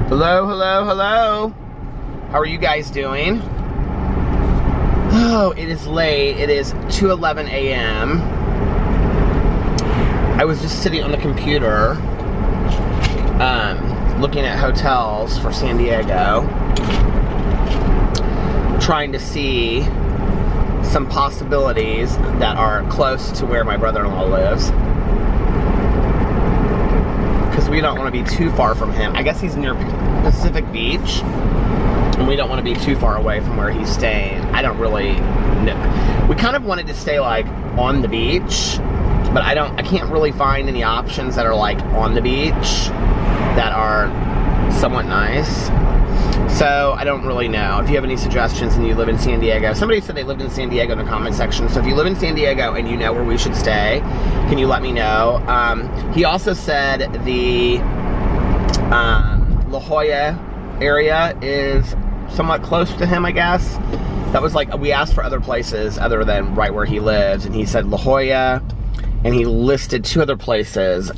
Hello, hello, hello. How are you guys doing? Oh, it is late. It is 2:11 a.m. I was just sitting on the computer looking at hotels for San Diego, trying to see some possibilities that are close to where my brother-in-law lives, because we don't want to be too far from him. I guess he's near Pacific Beach, and we don't want to be too far away from where he's staying. I don't really know. We kind of wanted to stay like on the beach, but I can't really find any options that are like on the beach that are somewhat nice. So I don't really know. If you have any suggestions and you live in San Diego, somebody said they lived in San Diego in the comment section. So if you live in San Diego and you know where we should stay, can you let me know? He also said the La Jolla area is somewhat close to him, I guess. That was like, we asked for other places other than right where he lives, and he said La Jolla, and he listed two other places.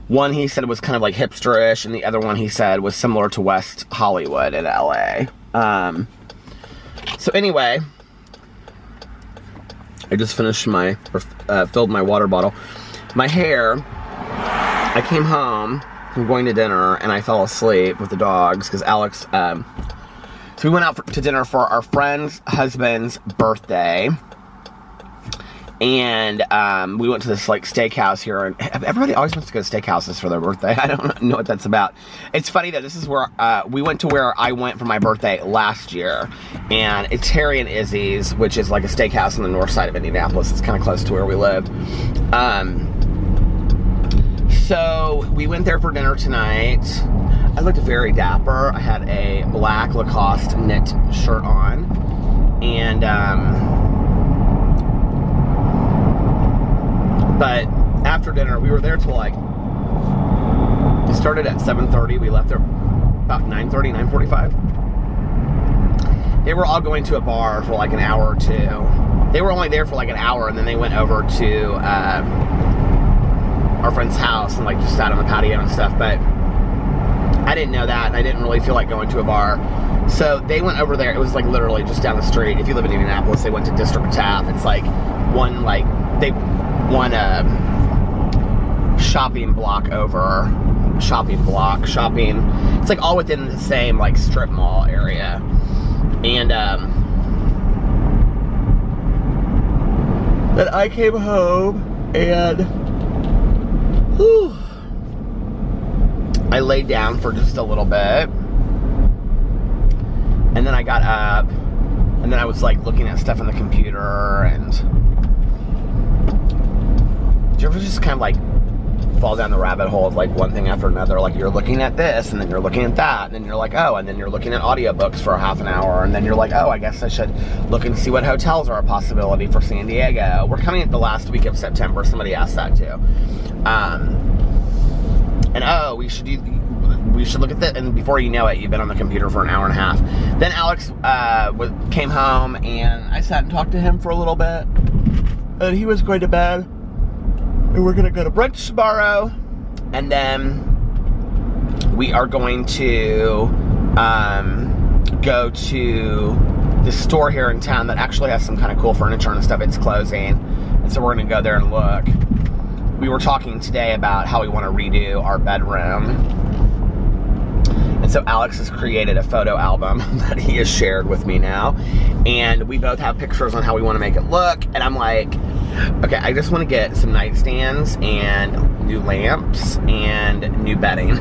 One he said was kind of like hipsterish, and the other one he said was similar to West Hollywood in LA. So anyway, I just finished filled my water bottle. My hair, I came home from going to dinner, and I fell asleep with the dogs, because Alex, so we went out to dinner for our friend's husband's birthday. And we went to this like steakhouse here, and everybody always wants to go to steakhouses for their birthday. I don't know what that's about. It's funny that this is where we went to where I went for my birthday last year, and it's Harry and Izzy's, which is like a steakhouse on the north side of Indianapolis. It's kind of close to where we live. So we went there for dinner tonight. I looked very dapper. I had a black Lacoste knit shirt on, and but after dinner, we were there till like, it started at 7:30. We left there about 9:30, 9:45. They were all going to a bar for like an hour or two. They were only there for like an hour, and then they went over to our friend's house and like just sat on the patio and stuff. But I didn't know that, and I didn't really feel like going to a bar. So they went over there. It was like literally just down the street. If you live in Indianapolis, they went to District Tap. It's like one shopping block over. It's like all within the same like strip mall area. And then I came home and I laid down for just a little bit. And then I got up, and then I was like looking at stuff on the computer. And do you ever just kind of like fall down the rabbit hole of like one thing after another? Like you're looking at this, and then you're looking at that, and then you're like, oh, and then you're looking at audiobooks for a half an hour, and then you're like, oh, I guess I should look and see what hotels are a possibility for San Diego. We're coming at the last week of September. Somebody asked that too. And oh, we should look at that. And before you know it, you've been on the computer for an hour and a half. Then Alex came home, and I sat and talked to him for a little bit, and he was going to bed. And we're gonna go to brunch tomorrow, and then we are going to go to the store here in town that actually has some kind of cool furniture and stuff. It's closing, and so we're gonna go there and look. We were talking today about how we want to redo our bedroom, and so Alex has created a photo album that he has shared with me now, and we both have pictures on how we want to make it look. And I'm like, okay, I just want to get some nightstands and new lamps and new bedding.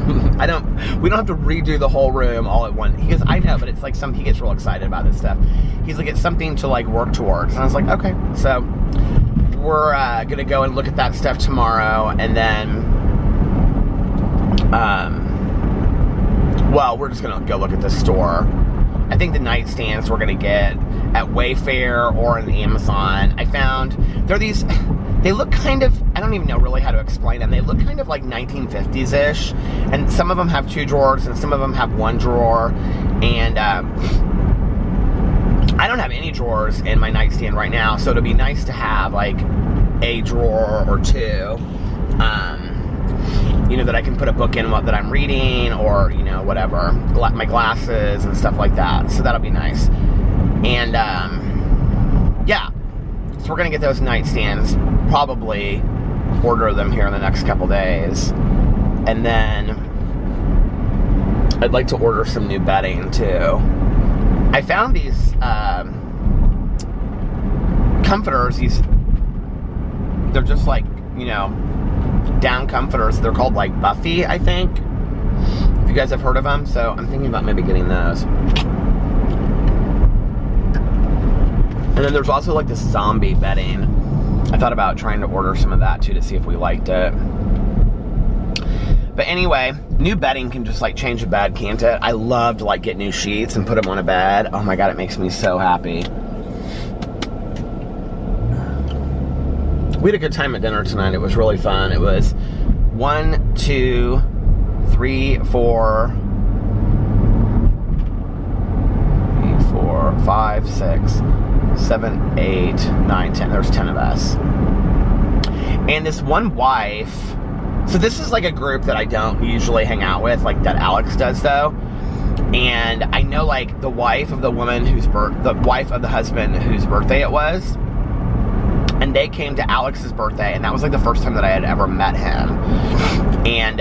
We don't have to redo the whole room all at once. He goes, I know, but it's like he gets real excited about this stuff. He's like, it's something to like work towards. And I was like, okay. So we're gonna go and look at that stuff tomorrow, and then well, we're just gonna go look at the store. I think the nightstands we're gonna get at Wayfair or on Amazon. I found they look kind of, I don't even know really how to explain them. They look kind of like 1950s-ish, and some of them have 2 drawers and some of them have 1 drawer. And I don't have any drawers in my nightstand right now, so it'd be nice to have like a drawer or 2. that I can put a book in that I'm reading, or, whatever, my glasses and stuff like that. So that'll be nice. And, yeah. So we're going to get those nightstands, probably order them here in the next couple days. And then I'd like to order some new bedding, too. I found these comforters, they're just like, down comforters. They're called like Buffy, I think. If you guys have heard of them. So I'm thinking about maybe getting those. And then there's also like this zombie bedding. I thought about trying to order some of that too to see if we liked it. But anyway, new bedding can just like change a bed, can't it? I love to like get new sheets and put them on a bed. Oh my God, it makes me so happy. We had a good time at dinner tonight. It was really fun. It was 1, 2, 3, 4, 5, 6, 7, 8, 9, 10. There's 10 of us. And this one wife, so this is like a group that I don't usually hang out with, like that Alex does though. And I know like the wife of the woman the wife of the husband whose birthday it was. And they came to Alex's birthday, and that was like the first time that I had ever met him. And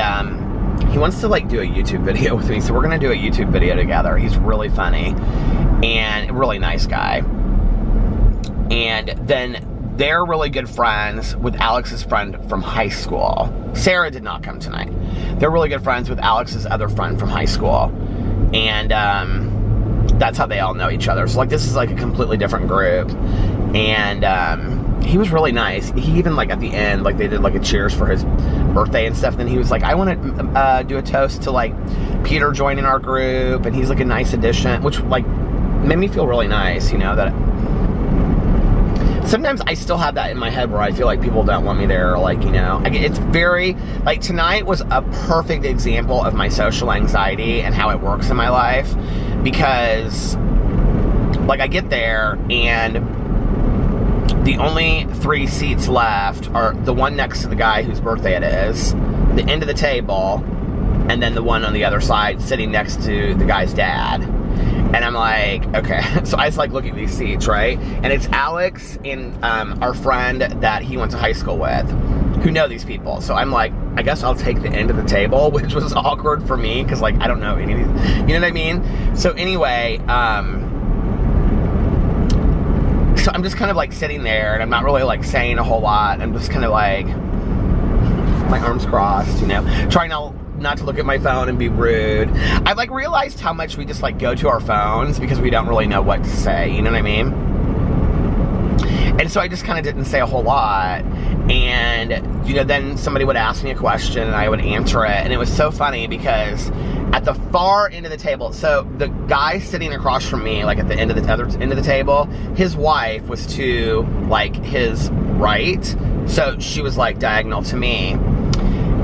he wants to like do a YouTube video with me, so we're gonna do a YouTube video together. He's really funny and a really nice guy. And then they're really good friends with Alex's friend from high school. Sarah did not come tonight. They're really good friends with Alex's other friend from high school. And that's how they all know each other. So like this is like a completely different group. And he was really nice. He even like at the end, like they did like a cheers for his birthday and stuff. Then he was like, I want to do a toast to like Peter joining our group, and he's like a nice addition, which like made me feel really nice, that sometimes I still have that in my head where I feel like people don't want me there, or like, it's very, like tonight was a perfect example of my social anxiety and how it works in my life, because like I get there and the only 3 seats left are the one next to the guy whose birthday it is, the end of the table, and then the one on the other side sitting next to the guy's dad. And I'm like, okay. So I just like look at these seats, right? And it's Alex and our friend that he went to high school with, who know these people. So I'm like, I guess I'll take the end of the table, which was awkward for me, because like I don't know any of these, you know what I mean? So anyway, so I'm just kind of like sitting there, and I'm not really like saying a whole lot. I'm just kind of like, my arms crossed, trying not to look at my phone and be rude. I've like realized how much we just like go to our phones because we don't really know what to say, you know what I mean? And so I just kind of didn't say a whole lot. And, then somebody would ask me a question and I would answer it. And it was so funny because at the far end of the table, so the guy sitting across from me, like at the end of the other end of the table, his wife was to like his right. So she was like diagonal to me.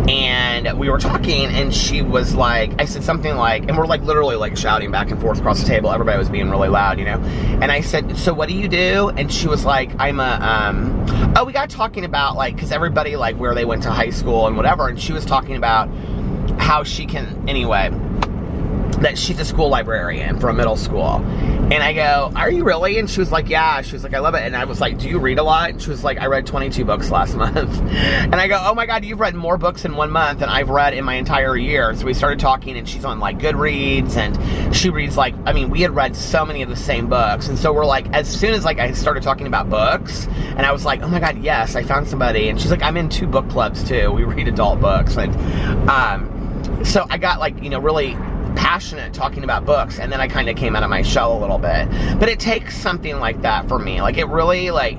And we were talking, and she was like, I said something like, and we're like literally like shouting back and forth across the table. Everybody was being really loud, And I said, so what do you do? And she was like, I'm a, we got talking about like, cause everybody like where they went to high school and whatever. And she was talking about how she can, anyway, that she's a school librarian for a middle school. And I go, are you really? And she was like, yeah. She was like, I love it. And I was like, do you read a lot? And she was like, I read 22 books last month. And I go, oh my God, you've read more books in 1 month than I've read in my entire year. So we started talking, and she's on like Goodreads, and she reads like, we had read so many of the same books. And so we're like, as soon as like I started talking about books, and I was like, oh my God, yes, I found somebody. And she's like, I'm in 2 book clubs too. We read adult books. And so I got like, really passionate talking about books, and then I kind of came out of my shell a little bit. But it takes something like that for me. Like it really, like,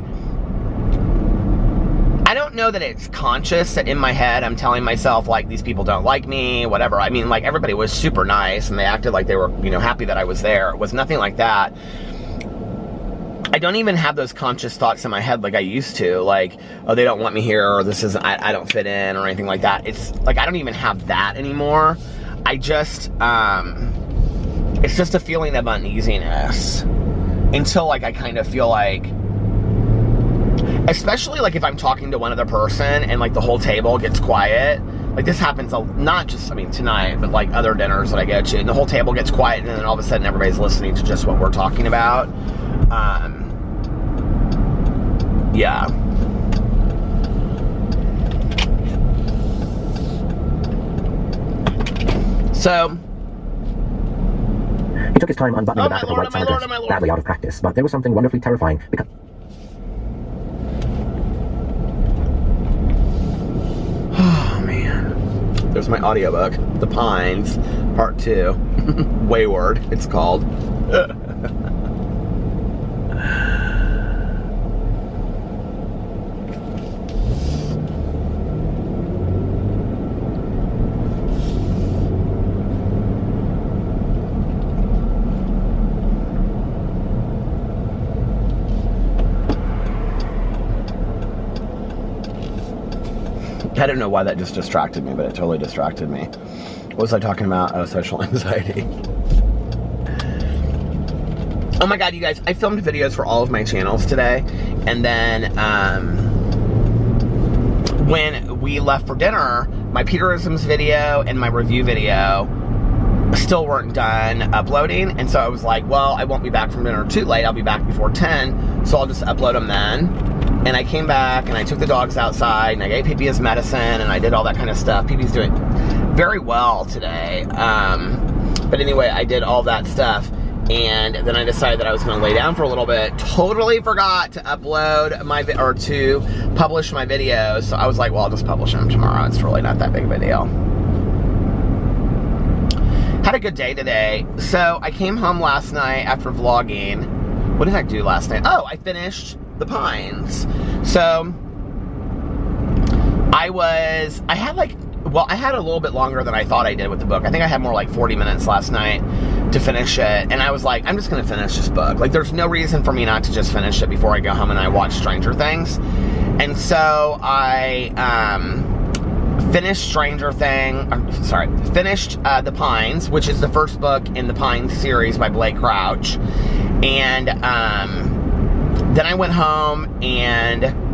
I don't know that it's conscious that in my head I'm telling myself like these people don't like me, whatever. Like everybody was super nice and they acted like they were, happy that I was there. It was nothing like that. I don't even have those conscious thoughts in my head like I used to, like, oh, they don't want me here, or this isn't, I don't fit in, or anything like that. It's like I don't even have that anymore. I just, it's just a feeling of uneasiness until like I kind of feel like, especially like if I'm talking to one other person and like the whole table gets quiet, like this happens not just, I mean, tonight, but like other dinners that I go to, and the whole table gets quiet, and then all of a sudden everybody's listening to just what we're talking about. Yeah. So he took his time unbuttoning the back of the white summer dress, badly out of practice, but there was something wonderfully terrifying because... Oh, man. There's my audiobook, The Pines, Part 2. Wayward, it's called. I don't know why that just distracted me, but it totally distracted me. What was I talking about? Oh, social anxiety. Oh my God, you guys, I filmed videos for all of my channels today. And then when we left for dinner, my Peterisms video and my review video still weren't done uploading. And so I was like, well, I won't be back from dinner too late. I'll be back before 10. So I'll just upload them then. And I came back and I took the dogs outside and I gave Pee-Pee his medicine and I did all that kind of stuff. Pee-Pee's doing very well today. But anyway, I did all that stuff. And then I decided that I was going to lay down for a little bit. Totally forgot to upload or to publish my videos. So I was like, well, I'll just publish them tomorrow. It's really not that big of a deal. Had a good day today. So I came home last night after vlogging. What did I do last night? Oh, I finished The Pines. So I had a little bit longer than I thought I did with the book. I think I had more like 40 minutes last night to finish it. And I was like, I'm just going to finish this book. Like, there's no reason for me not to just finish it before I go home and I watch Stranger Things. And so I finished The Pines, which is the first book in the Pines series by Blake Crouch. And then I went home and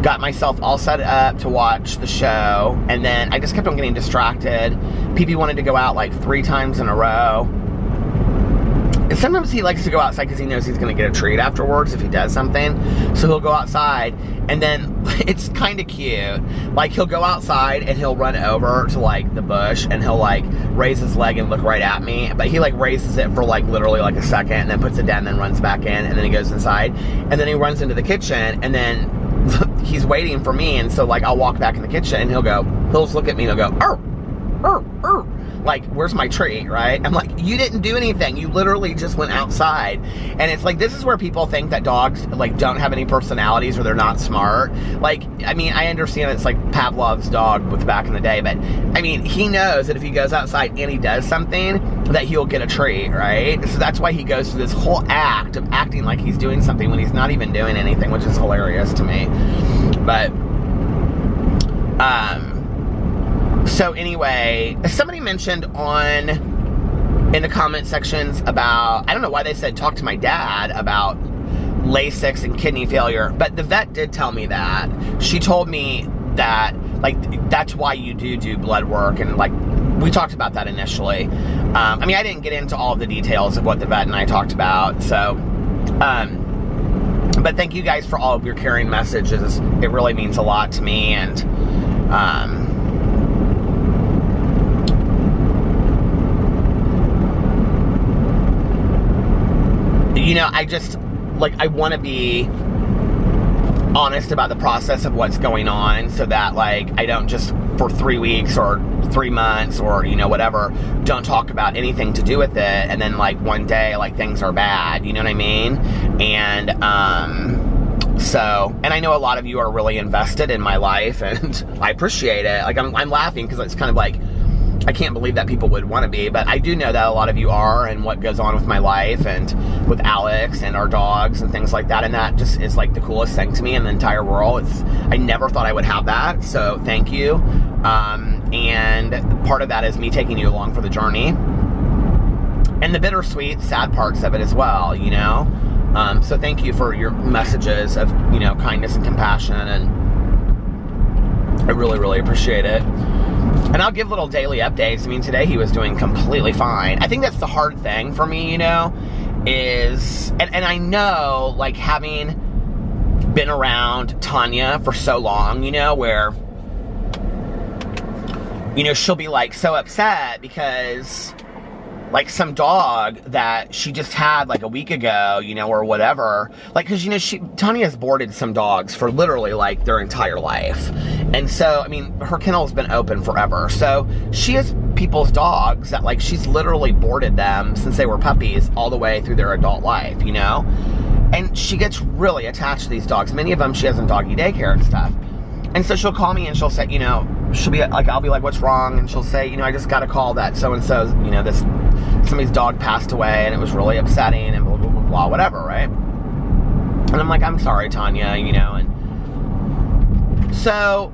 got myself all set up to watch the show, and then I just kept on getting distracted. Pee-Pee wanted to go out like 3 times in a row. And sometimes he likes to go outside because he knows he's going to get a treat afterwards if he does something. So he'll go outside, and then it's kind of cute. Like, he'll go outside and he'll run over to like the bush and he'll like raise his leg and look right at me. But he like raises it for like literally like a second and then puts it down and then runs back in, and then he goes inside. And then he runs into the kitchen, and then he's waiting for me. And so like I'll walk back in the kitchen and he'll just look at me and he'll go, "Arr, arr, arr." Like, where's my treat, right? I'm like, you didn't do anything. You literally just went outside. And it's like, this is where people think that dogs, like, don't have any personalities or they're not smart. Like, I mean, I understand it's like Pavlov's dog with back in the day, but, I mean, he knows that if he goes outside and he does something, that he'll get a treat, right? So that's why he goes through this whole act of acting like he's doing something when he's not even doing anything, which is hilarious to me. But, so anyway, somebody mentioned in the comment sections about, I don't know why they said talk to my dad about Lasix and kidney failure, but the vet did tell me that. She told me that, like, that's why you do blood work, and like, we talked about that initially. I mean, I didn't get into all of the details of what the vet and I talked about, so, but thank you guys for all of your caring messages. It really means a lot to me, and, you know, I just, like, I want to be honest about the process of what's going on so that, like, I don't just, for 3 weeks or 3 months or, you know, whatever, don't talk about anything to do with it, and then, like, one day, like, things are bad, you know what I mean? And, so, and I know a lot of you are really invested in my life, and I appreciate it. Like, I'm laughing because it's kind of like, I can't believe that people would want to be, but I do know that a lot of you are, and what goes on with my life and with Alex and our dogs and things like that, and that just is like the coolest thing to me in the entire world. I never thought I would have that, so thank you. And part of that is me taking you along for the journey, and the bittersweet, sad parts of it as well, you know? So thank you for your messages of, you know, kindness and compassion, and I really, really appreciate it. And I'll give little daily updates. I mean, today he was doing completely fine. I think that's the hard thing for me, you know, is, and I know, like, having been around Tanya for so long, you know, where, you know, she'll be, like, so upset because, like, some dog that she just had, like, a week ago, you know, or whatever, like, because, you know, Tanya's boarded some dogs for literally, like, their entire life. And so, I mean, her kennel's been open forever. So she has people's dogs that, like, she's literally boarded them since they were puppies all the way through their adult life, you know? And she gets really attached to these dogs. Many of them she has in doggy daycare and stuff. And so she'll call me and she'll say, you know, she'll be like, I'll be like, what's wrong? And she'll say, you know, I just got a call that so-and-so, you know, somebody's dog passed away and it was really upsetting and blah, blah, blah, blah, whatever, right? And I'm like, I'm sorry, Tanya, you know, and so,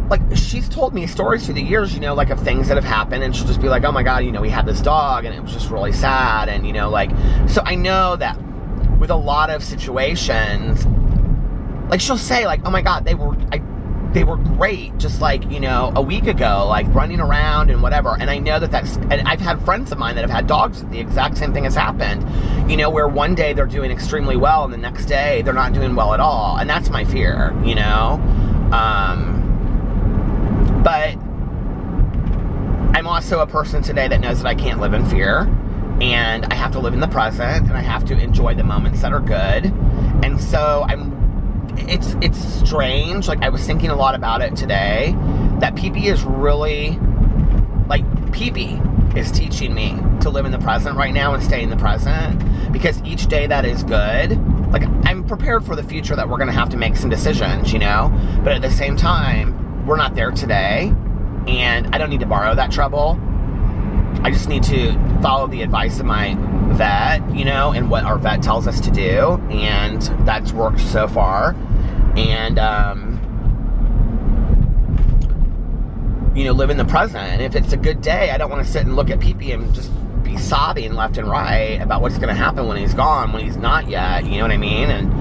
like, she's told me stories through the years, you know, like, of things that have happened, and she'll just be like, oh my God, you know, we had this dog, and it was just really sad, and, you know, like, so I know that with a lot of situations, like, she'll say, like, oh my God, they were great, just, like, you know, a week ago, like, running around and whatever, and I know and I've had friends of mine that have had dogs that the exact same thing has happened, you know, where one day they're doing extremely well, and the next day they're not doing well at all, and that's my fear, you know, but I'm also a person today that knows that I can't live in fear, and I have to live in the present, and I have to enjoy the moments that are good. And so it's strange, like, I was thinking a lot about it today, that PP is really, like, PP is teaching me to live in the present right now and stay in the present, because each day that is good, like, I'm prepared for the future that we're going to have to make some decisions, you know, but at the same time, we're not there today, and I don't need to borrow that trouble. I just need to follow the advice of my vet, you know, and what our vet tells us to do, and that's worked so far. And, you know, live in the present. And if it's a good day, I don't want to sit and look at PP and just be sobbing left and right about what's going to happen when he's gone, when he's not yet, you know what I mean? And,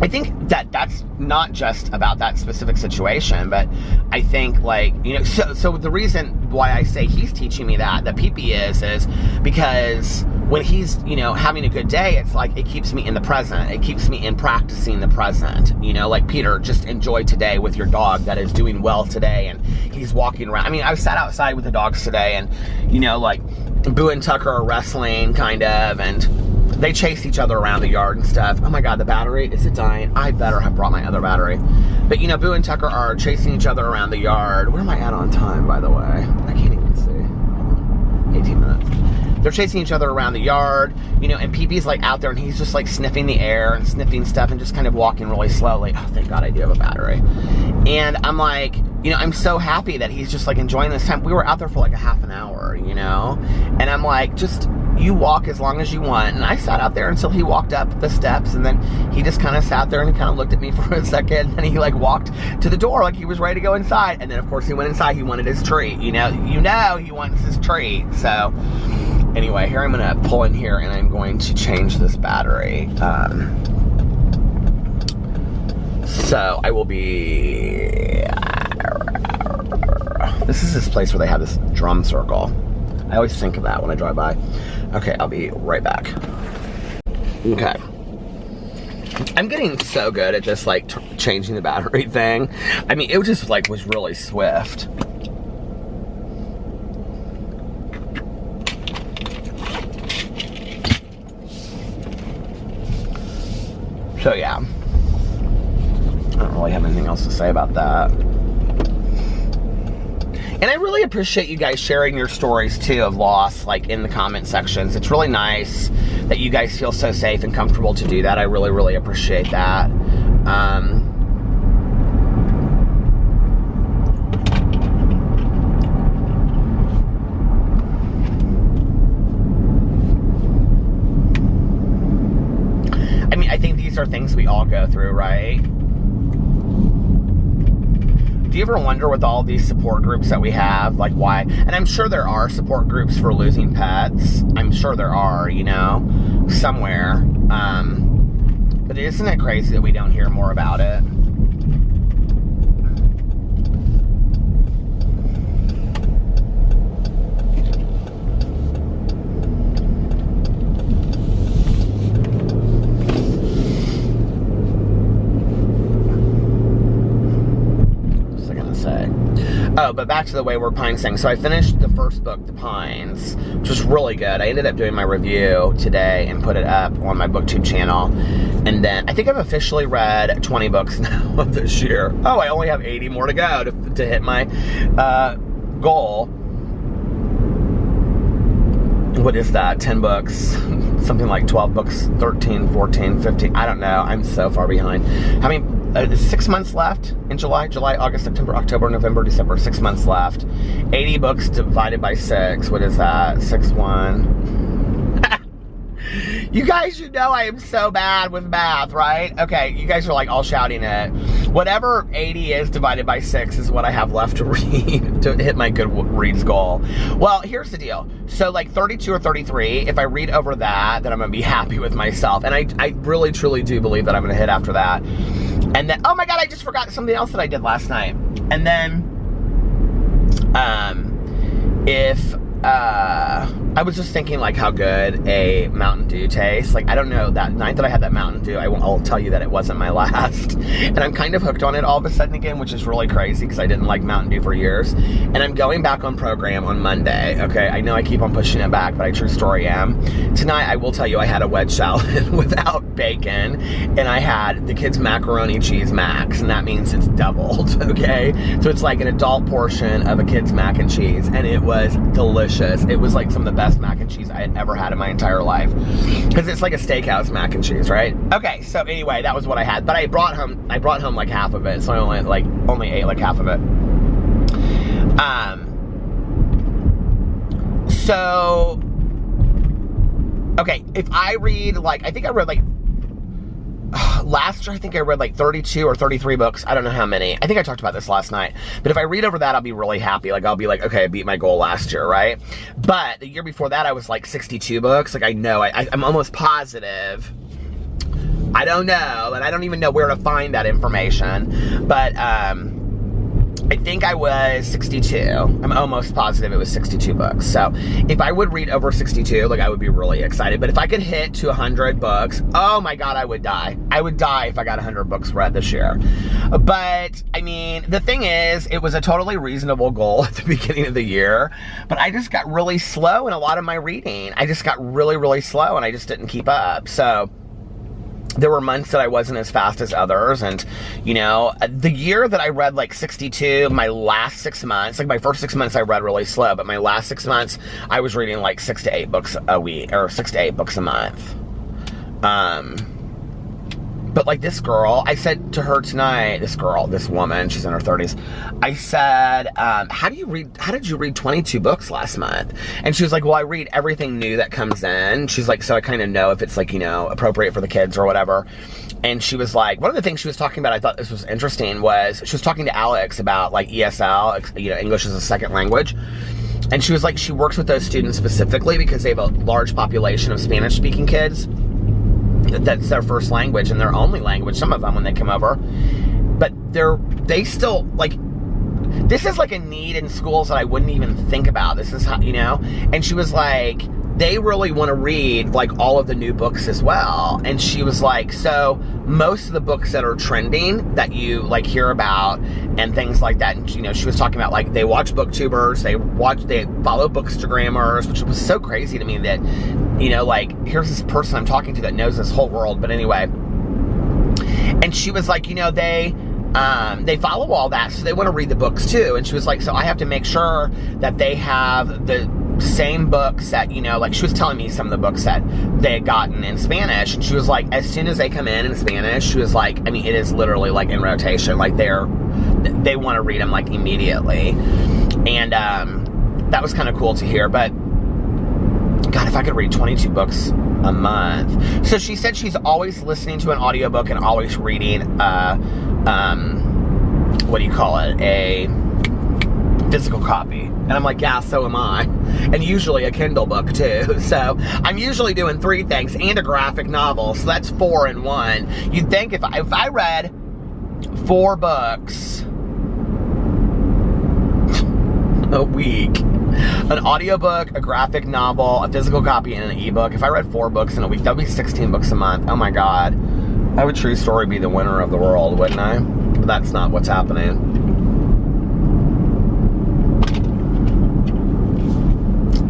I think that that's not just about that specific situation, but I think, like, you know, so the reason why I say he's teaching me that PP is because when he's, you know, having a good day, it's like, it keeps me in the present. It keeps me in practicing the present, you know, like, Peter, just enjoy today with your dog that is doing well today, and he's walking around. I mean, I sat outside with the dogs today, and, you know, like, Boo and Tucker are wrestling, kind of, and they chase each other around the yard and stuff. Oh my God, the battery, is it dying? I better have brought my other battery. But, you know, Boo and Tucker are chasing each other around the yard. Where am I at on time, by the way? I can't even see. 18 minutes. They're chasing each other around the yard, you know, and PP's, like, out there, and he's just, like, sniffing the air and sniffing stuff and just kind of walking really slowly. Oh, thank God I do have a battery. And I'm like, you know, I'm so happy that he's just, like, enjoying this time. We were out there for, like, a half an hour, you know? And I'm like, just, you walk as long as you want. And I sat out there until he walked up the steps, and then he just kind of sat there and he kind of looked at me for a second, and he, like, walked to the door like he was ready to go inside. And then, of course, he went inside. He wanted his treat, you know? He wants his treat. So, anyway, here I'm going to pull in here, and I'm going to change this battery. So, I will be... This is this place where they have this drum circle. I always think of that when I drive by. Okay, I'll be right back. Okay. I'm getting so good at just, like, changing the battery thing. I mean, it just, like, was really swift. So, yeah. I don't really have anything else to say about that. And I really appreciate you guys sharing your stories, too, of loss, like, in the comment sections. It's really nice that you guys feel so safe and comfortable to do that. I really, really appreciate that. I mean, I think these are things we all go through, right? Do you ever wonder with all these support groups that we have, like, why? And I'm sure there are support groups for losing pets. I'm sure there are, you know, somewhere. But isn't it crazy that we don't hear more about it? Oh, but back to the Wayward Pines thing. So I finished the first book, The Pines, which was really good. I ended up doing my review today and put it up on my BookTube channel. And then I think I've officially read 20 books now of this year. Oh, I only have 80 more to go to hit my goal. What is that? 10 books, something like 12 books, 13, 14, 15. I don't know. I'm so far behind. How many? 6 months left in July, August, September, October, November, December. 6 months left. 80 books divided by 6. What is that? 6, 1. You guys, you know I am so bad with math, right? Okay, you guys are like all shouting it. Whatever 80 is divided by 6 is what I have left to read to hit my Goodreads goal. Well, here's the deal. So like 32 or 33, if I read over that, then I'm going to be happy with myself. And I really, truly do believe that I'm going to hit after that. And then, oh my God, I just forgot something else that I did last night. And then, I was just thinking like how good a Mountain Dew tastes. Like, I don't know, that night that I had that Mountain Dew, I'll tell you that it wasn't my last. And I'm kind of hooked on it all of a sudden again, which is really crazy because I didn't like Mountain Dew for years. And I'm going back on program on Monday, okay? I know I keep on pushing it back, but I true story am. Tonight, I will tell you, I had a wedge salad without bacon, and I had the kids' macaroni cheese max, and that means it's doubled, okay? So it's like an adult portion of a kid's mac and cheese, and it was delicious. It was like some of the best mac and cheese I had ever had in my entire life. Because it's like a steakhouse mac and cheese, right? Okay, so anyway, that was what I had. But I brought home like half of it, so I only ate like half of it. So okay, if I read like, I think I read like last year, I think I read like 32 or 33 books. I don't know how many. I think I talked about this last night. But if I read over that, I'll be really happy. Like, I'll be like, okay, I beat my goal last year, right? But the year before that, I was like 62 books. Like, I know, I'm almost positive. I don't know, and I don't even know where to find that information. But I think I was 62. I'm almost positive it was 62 books. So if I would read over 62, like, I would be really excited. But if I could hit to 100 books, oh my God, I would die. I would die if I got 100 books read this year. But I mean, the thing is, it was a totally reasonable goal at the beginning of the year, but I just got really slow in a lot of my reading. I just got really, really slow, and I just didn't keep up. So there were months that I wasn't as fast as others, and, you know, the year that I read like 62, my last 6 months, like my first 6 months I read really slow, but my last 6 months I was reading like 6 to 8 books a week, or 6 to 8 books a month. But like this girl, I said to her tonight, this woman, she's in her 30s, I said, how did you read 22 books last month? And she was like, well, I read everything new that comes in. She's like, so I kind of know if it's like, you know, appropriate for the kids or whatever. And she was like, one of the things she was talking about, I thought this was interesting, was she was talking to Alex about like ESL, you know, English as a second language. And she was like, she works with those students specifically because they have a large population of Spanish-speaking kids. That's their first language and their only language, some of them, when they come over. But they still, like, this is like a need in schools that I wouldn't even think about. This is how, you know? And she was like, they really want to read, like, all of the new books as well. And she was like, so most of the books that are trending that you, like, hear about and things like that, and, you know, she was talking about, like, they watch booktubers, they follow bookstagrammers, which was so crazy to me that, you know, like, here's this person I'm talking to that knows this whole world. But anyway, and she was like, you know, they follow all that, so they want to read the books too. And she was like, so I have to make sure that they have the same books that, you know, like, she was telling me some of the books that they had gotten in Spanish, and she was like, as soon as they come in Spanish, she was like, I mean, it is literally like in rotation, like they want to read them like immediately. And that was kind of cool to hear. But God, if I could read 22 books a month. So she said she's always listening to an audiobook and always reading what do you call it, physical copy. And I'm like, yeah, so am I. And usually a Kindle book too. So I'm usually doing 3 things and a graphic novel. So that's 4 in 1. You'd think if I read 4 books a week, an audiobook, a graphic novel, a physical copy, and an ebook. If I read 4 books in a week, that would be 16 books a month. Oh my God. I would True Story be the winner of the world, wouldn't I? But that's not what's happening.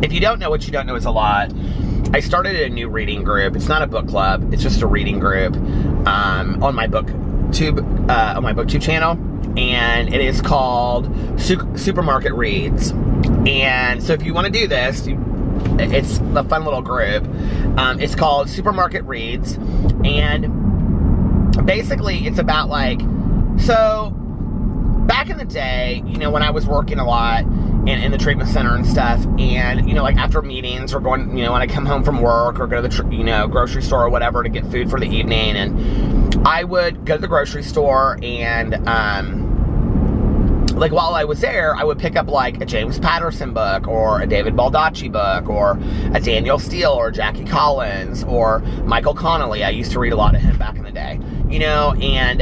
If you don't know, what you don't know is a lot. I started a new reading group. It's not a book club. It's just a reading group on my BookTube channel, and it is called Supermarket Reads. And so if you want to do this, it's a fun little group. It's called Supermarket Reads, and basically it's about like, so back in the day, you know, when I was working a lot in the treatment center and stuff, and, you know, like after meetings or going, you know, when I come home from work or go to the, you know, grocery store or whatever to get food for the evening, and I would go to the grocery store and, like while I was there, I would pick up like a James Patterson book or a David Baldacci book or a Daniel Steele or Jackie Collins or Michael Connolly. I used to read a lot of him back in the day, you know, and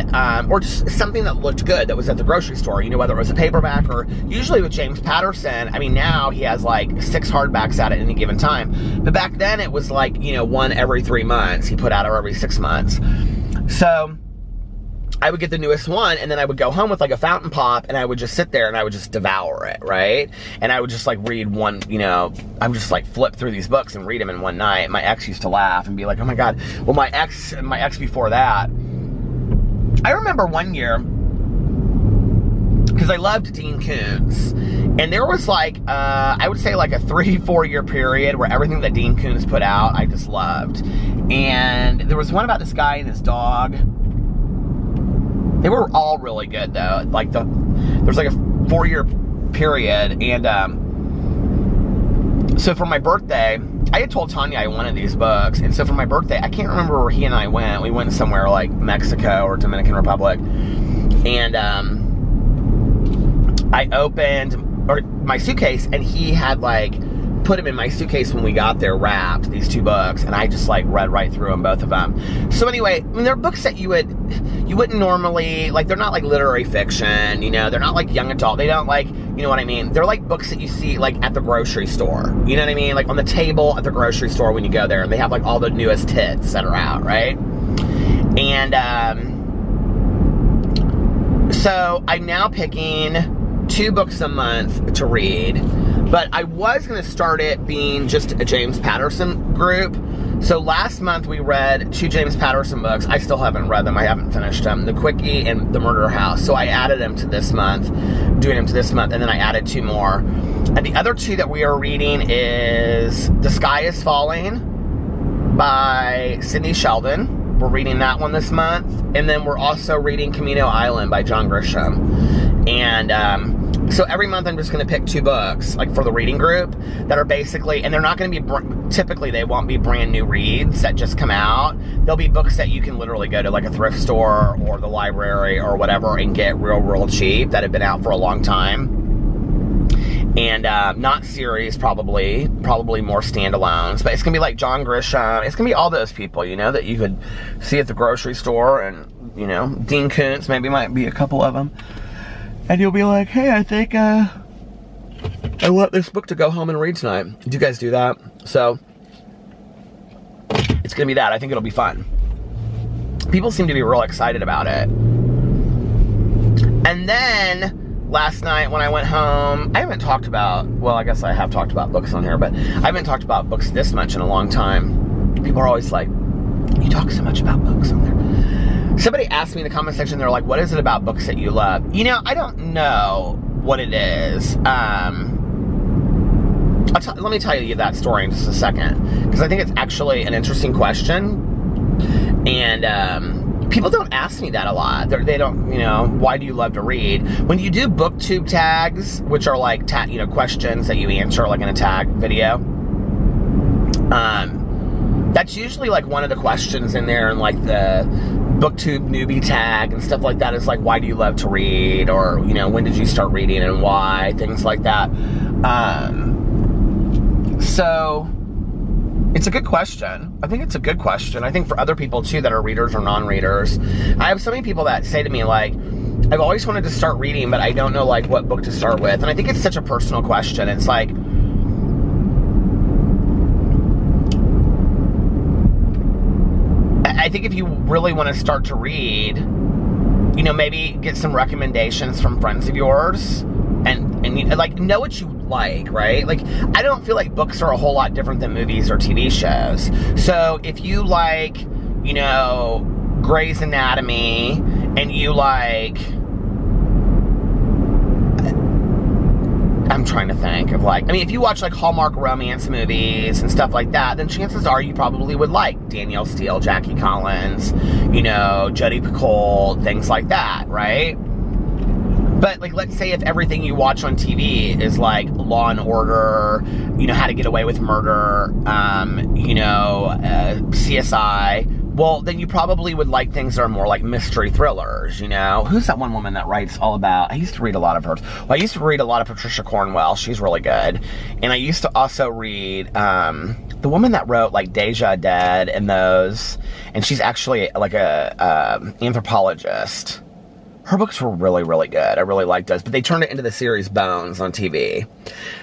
or just something that looked good that was at the grocery store, you know, whether it was a paperback or usually with James Patterson. I mean, now he has like 6 hardbacks out at any given time, but back then it was like, you know, 1 every 3 months. He put out or every 6 months. So I would get the newest one, and then I would go home with like a fountain pop, and I would just sit there and I would just devour it, right? And I would just like read one, you know, I would just like flip through these books and read them in one night. My ex used to laugh and be like, oh my God. Well, my ex before that, I remember one year, because I loved Dean Koontz, and there was like, I would say like a 3-4 year period where everything that Dean Koontz put out, I just loved. And there was one about this guy and his dog. They were all really good though. Like there's like a 4-year period, and so for my birthday, I had told Tanya I wanted these books, and so for my birthday, I can't remember where he and I went. We went somewhere like Mexico or Dominican Republic, and I opened my suitcase, and he had like put them in my suitcase when we got there, wrapped, these 2 books, and I just like read right through them, both of them. So anyway, I mean, they're books that you wouldn't normally, like, they're not like literary fiction, you know, they're not like young adult, they don't like, you know what I mean, they're like books that you see like at the grocery store, you know what I mean, like on the table at the grocery store when you go there, and they have like all the newest hits that are out, right? And so I'm now picking 2 books a month to read. But I was going to start it being just a James Patterson group. So last month we read 2 James Patterson books. I still haven't read them. I haven't finished them. The Quickie and The Murder House. So I added them to this month, doing them to this month, and then I added 2 more. And the other 2 that we are reading is The Sky is Falling by Sidney Sheldon. We're reading that one this month. And then we're also reading Camino Island by John Grisham. And so every month I'm just going to pick 2 books, like for the reading group, that are basically, and they're not going to be, typically they won't be brand new reads that just come out. They'll be books that you can literally go to like a thrift store or the library or whatever and get real cheap, that have been out for a long time. And not series, probably more standalones, but it's going to be like John Grisham. It's going to be all those people, you know, that you could see at the grocery store, and, you know, Dean Koontz maybe might be a couple of them. And you'll be like, hey, I think I want this book to go home and read tonight. Do you guys do that? So it's going to be that. I think it'll be fun. People seem to be real excited about it. And then last night when I went home, I haven't talked about, well, I guess I have talked about books on here, but I haven't talked about books this much in a long time. People are always like, you talk so much about books on there. Somebody asked me in the comment section, they're like, what is it about books that you love? You know, I don't know what it is. Let me tell you that story in just a second, because I think it's actually an interesting question. And people don't ask me that a lot. They don't, you know, why do you love to read? When you do BookTube tags, which are like, you know, questions that you answer like in a tag video, that's usually like one of the questions in there in like the booktube newbie tag and stuff like that is like, why do you love to read? Or, when did you start reading and why? Things like that. So it's a good question. I think it's a good question. I think for other people too that are readers or non-readers, I have so many people that say to me like, I've always wanted to start reading, but I don't know like what book to start with. And I think it's such a personal question. It's like, I think if you really want to start to read, maybe get some recommendations from friends of yours and like know what you like, right? Like, I don't feel like books are a whole lot different than movies or TV shows. So if you like, Grey's Anatomy and you like, I'm trying to think of like, if you watch like Hallmark romance movies and stuff like that, then chances are you probably would like Danielle Steele, Jackie Collins, Jodi Picoult, things like that, right? But like, let's say if everything you watch on TV is like Law and Order, How to Get Away with Murder, CSI, well, then you probably would like things that are more like mystery thrillers, Who's that one woman that writes all about, I used to read a lot of hers. Well, I used to read a lot of Patricia Cornwell. She's really good. And I used to also read the woman that wrote like Deja Dead and those, and she's actually like a anthropologist. Her books were really, really good. I really liked those. But they turned it into the series Bones on TV.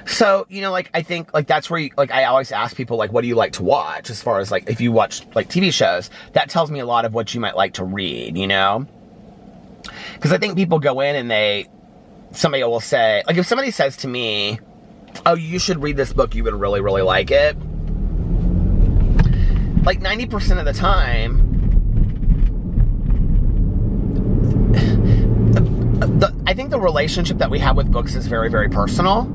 So, I think, like, that's where you, like, I always ask people, like, what do you like to watch? As far as, like, if you watch, like, TV shows, that tells me a lot of what you might like to read, Because I think people go in and somebody will say, like, if somebody says to me, oh, you should read this book, you would really, really like it. Like, 90% of the time, I think the relationship that we have with books is very, very personal.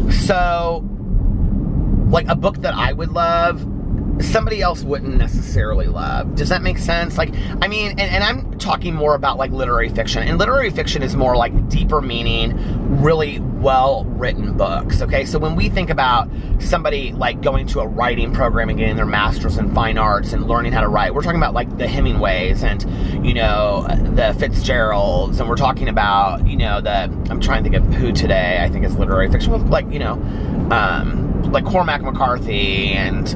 So, like, a book that I would love, somebody else wouldn't necessarily love. Does that make sense? Like, and I'm talking more about, like, literary fiction. And literary fiction is more, like, deeper meaning, really well-written books, okay? So when we think about somebody, like, going to a writing program and getting their master's in fine arts and learning how to write, we're talking about, like, the Hemingways and, the Fitzgeralds, and we're talking about, I'm trying to think of who today I think is literary fiction, like, like Cormac McCarthy and,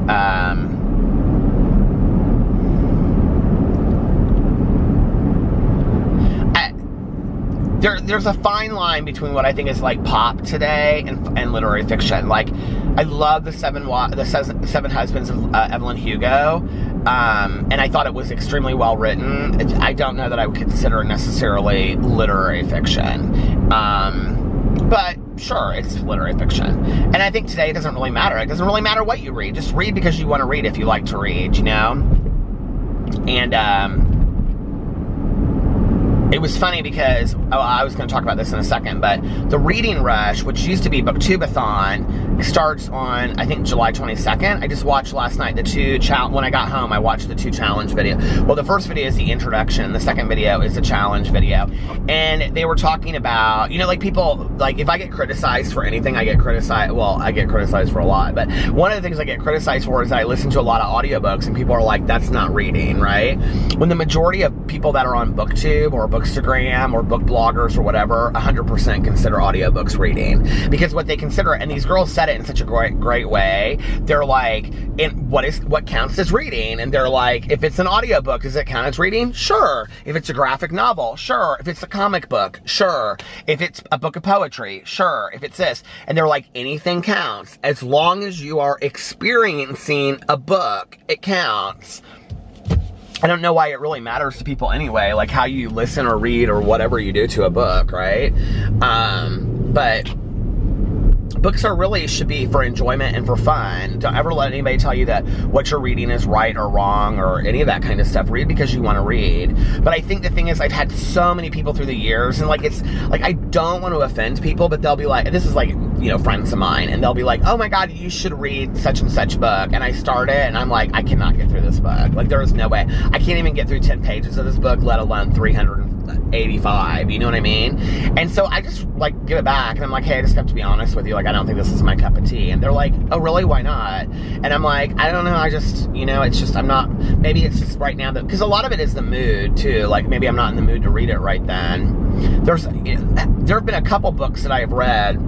there's a fine line between what I think is like pop today and literary fiction. Like, I love the Seven Husbands of Evelyn Hugo, and I thought it was extremely well written. I don't know that I would consider it necessarily literary fiction, but sure, it's literary fiction. And I think today it doesn't really matter. It doesn't really matter what you read. Just read because you want to read if you like to read, And it was funny because, I was going to talk about this in a second, but the Reading Rush, which used to be Booktubeathon, starts on, I think, July 22nd. I just watched last night when I got home, I watched the 2 challenge video. Well, the first video is the introduction, the second video is the challenge video. And they were talking about, like, people, like, if I get criticized for anything, I get criticized for a lot, but one of the things I get criticized for is that I listen to a lot of audiobooks, and people are like, that's not reading, right? When the majority of people that are on BookTube or Bookstagram or book bloggers or whatever 100% consider audiobooks reading, because what they consider, and these girls said it in such a great way, they're like, what counts as reading? And they're like, if it's an audiobook, does it count as reading? Sure. If it's a graphic novel, sure. If it's a comic book, sure. If it's a book of poetry, sure. If it's this, and they're like, anything counts as long as you are experiencing a book, it counts. I don't know why it really matters to people anyway, like how you listen or read or whatever you do to a book, right? But books should be for enjoyment and for fun. Don't ever let anybody tell you that what you're reading is right or wrong or any of that kind of stuff. Read because you want to read. But I think the thing is, I've had so many people through the years, and like, it's like, I don't want to offend people, but they'll be like, this is like friends of mine, and they'll be like, oh my God, you should read such and such book. And I start it, and I'm like, I cannot get through this book. Like, there is no way. I can't even get through 10 pages of this book, let alone 385, you know what I mean? And so I just, like, give it back, and I'm like, hey, I just have to be honest with you, like, I don't think this is my cup of tea. And they're like, oh, really? Why not? And I'm like, I don't know, I just, it's just, I'm not, maybe it's just right now, because a lot of it is the mood, too. Like, maybe I'm not in the mood to read it right then. There have been a couple books that I have read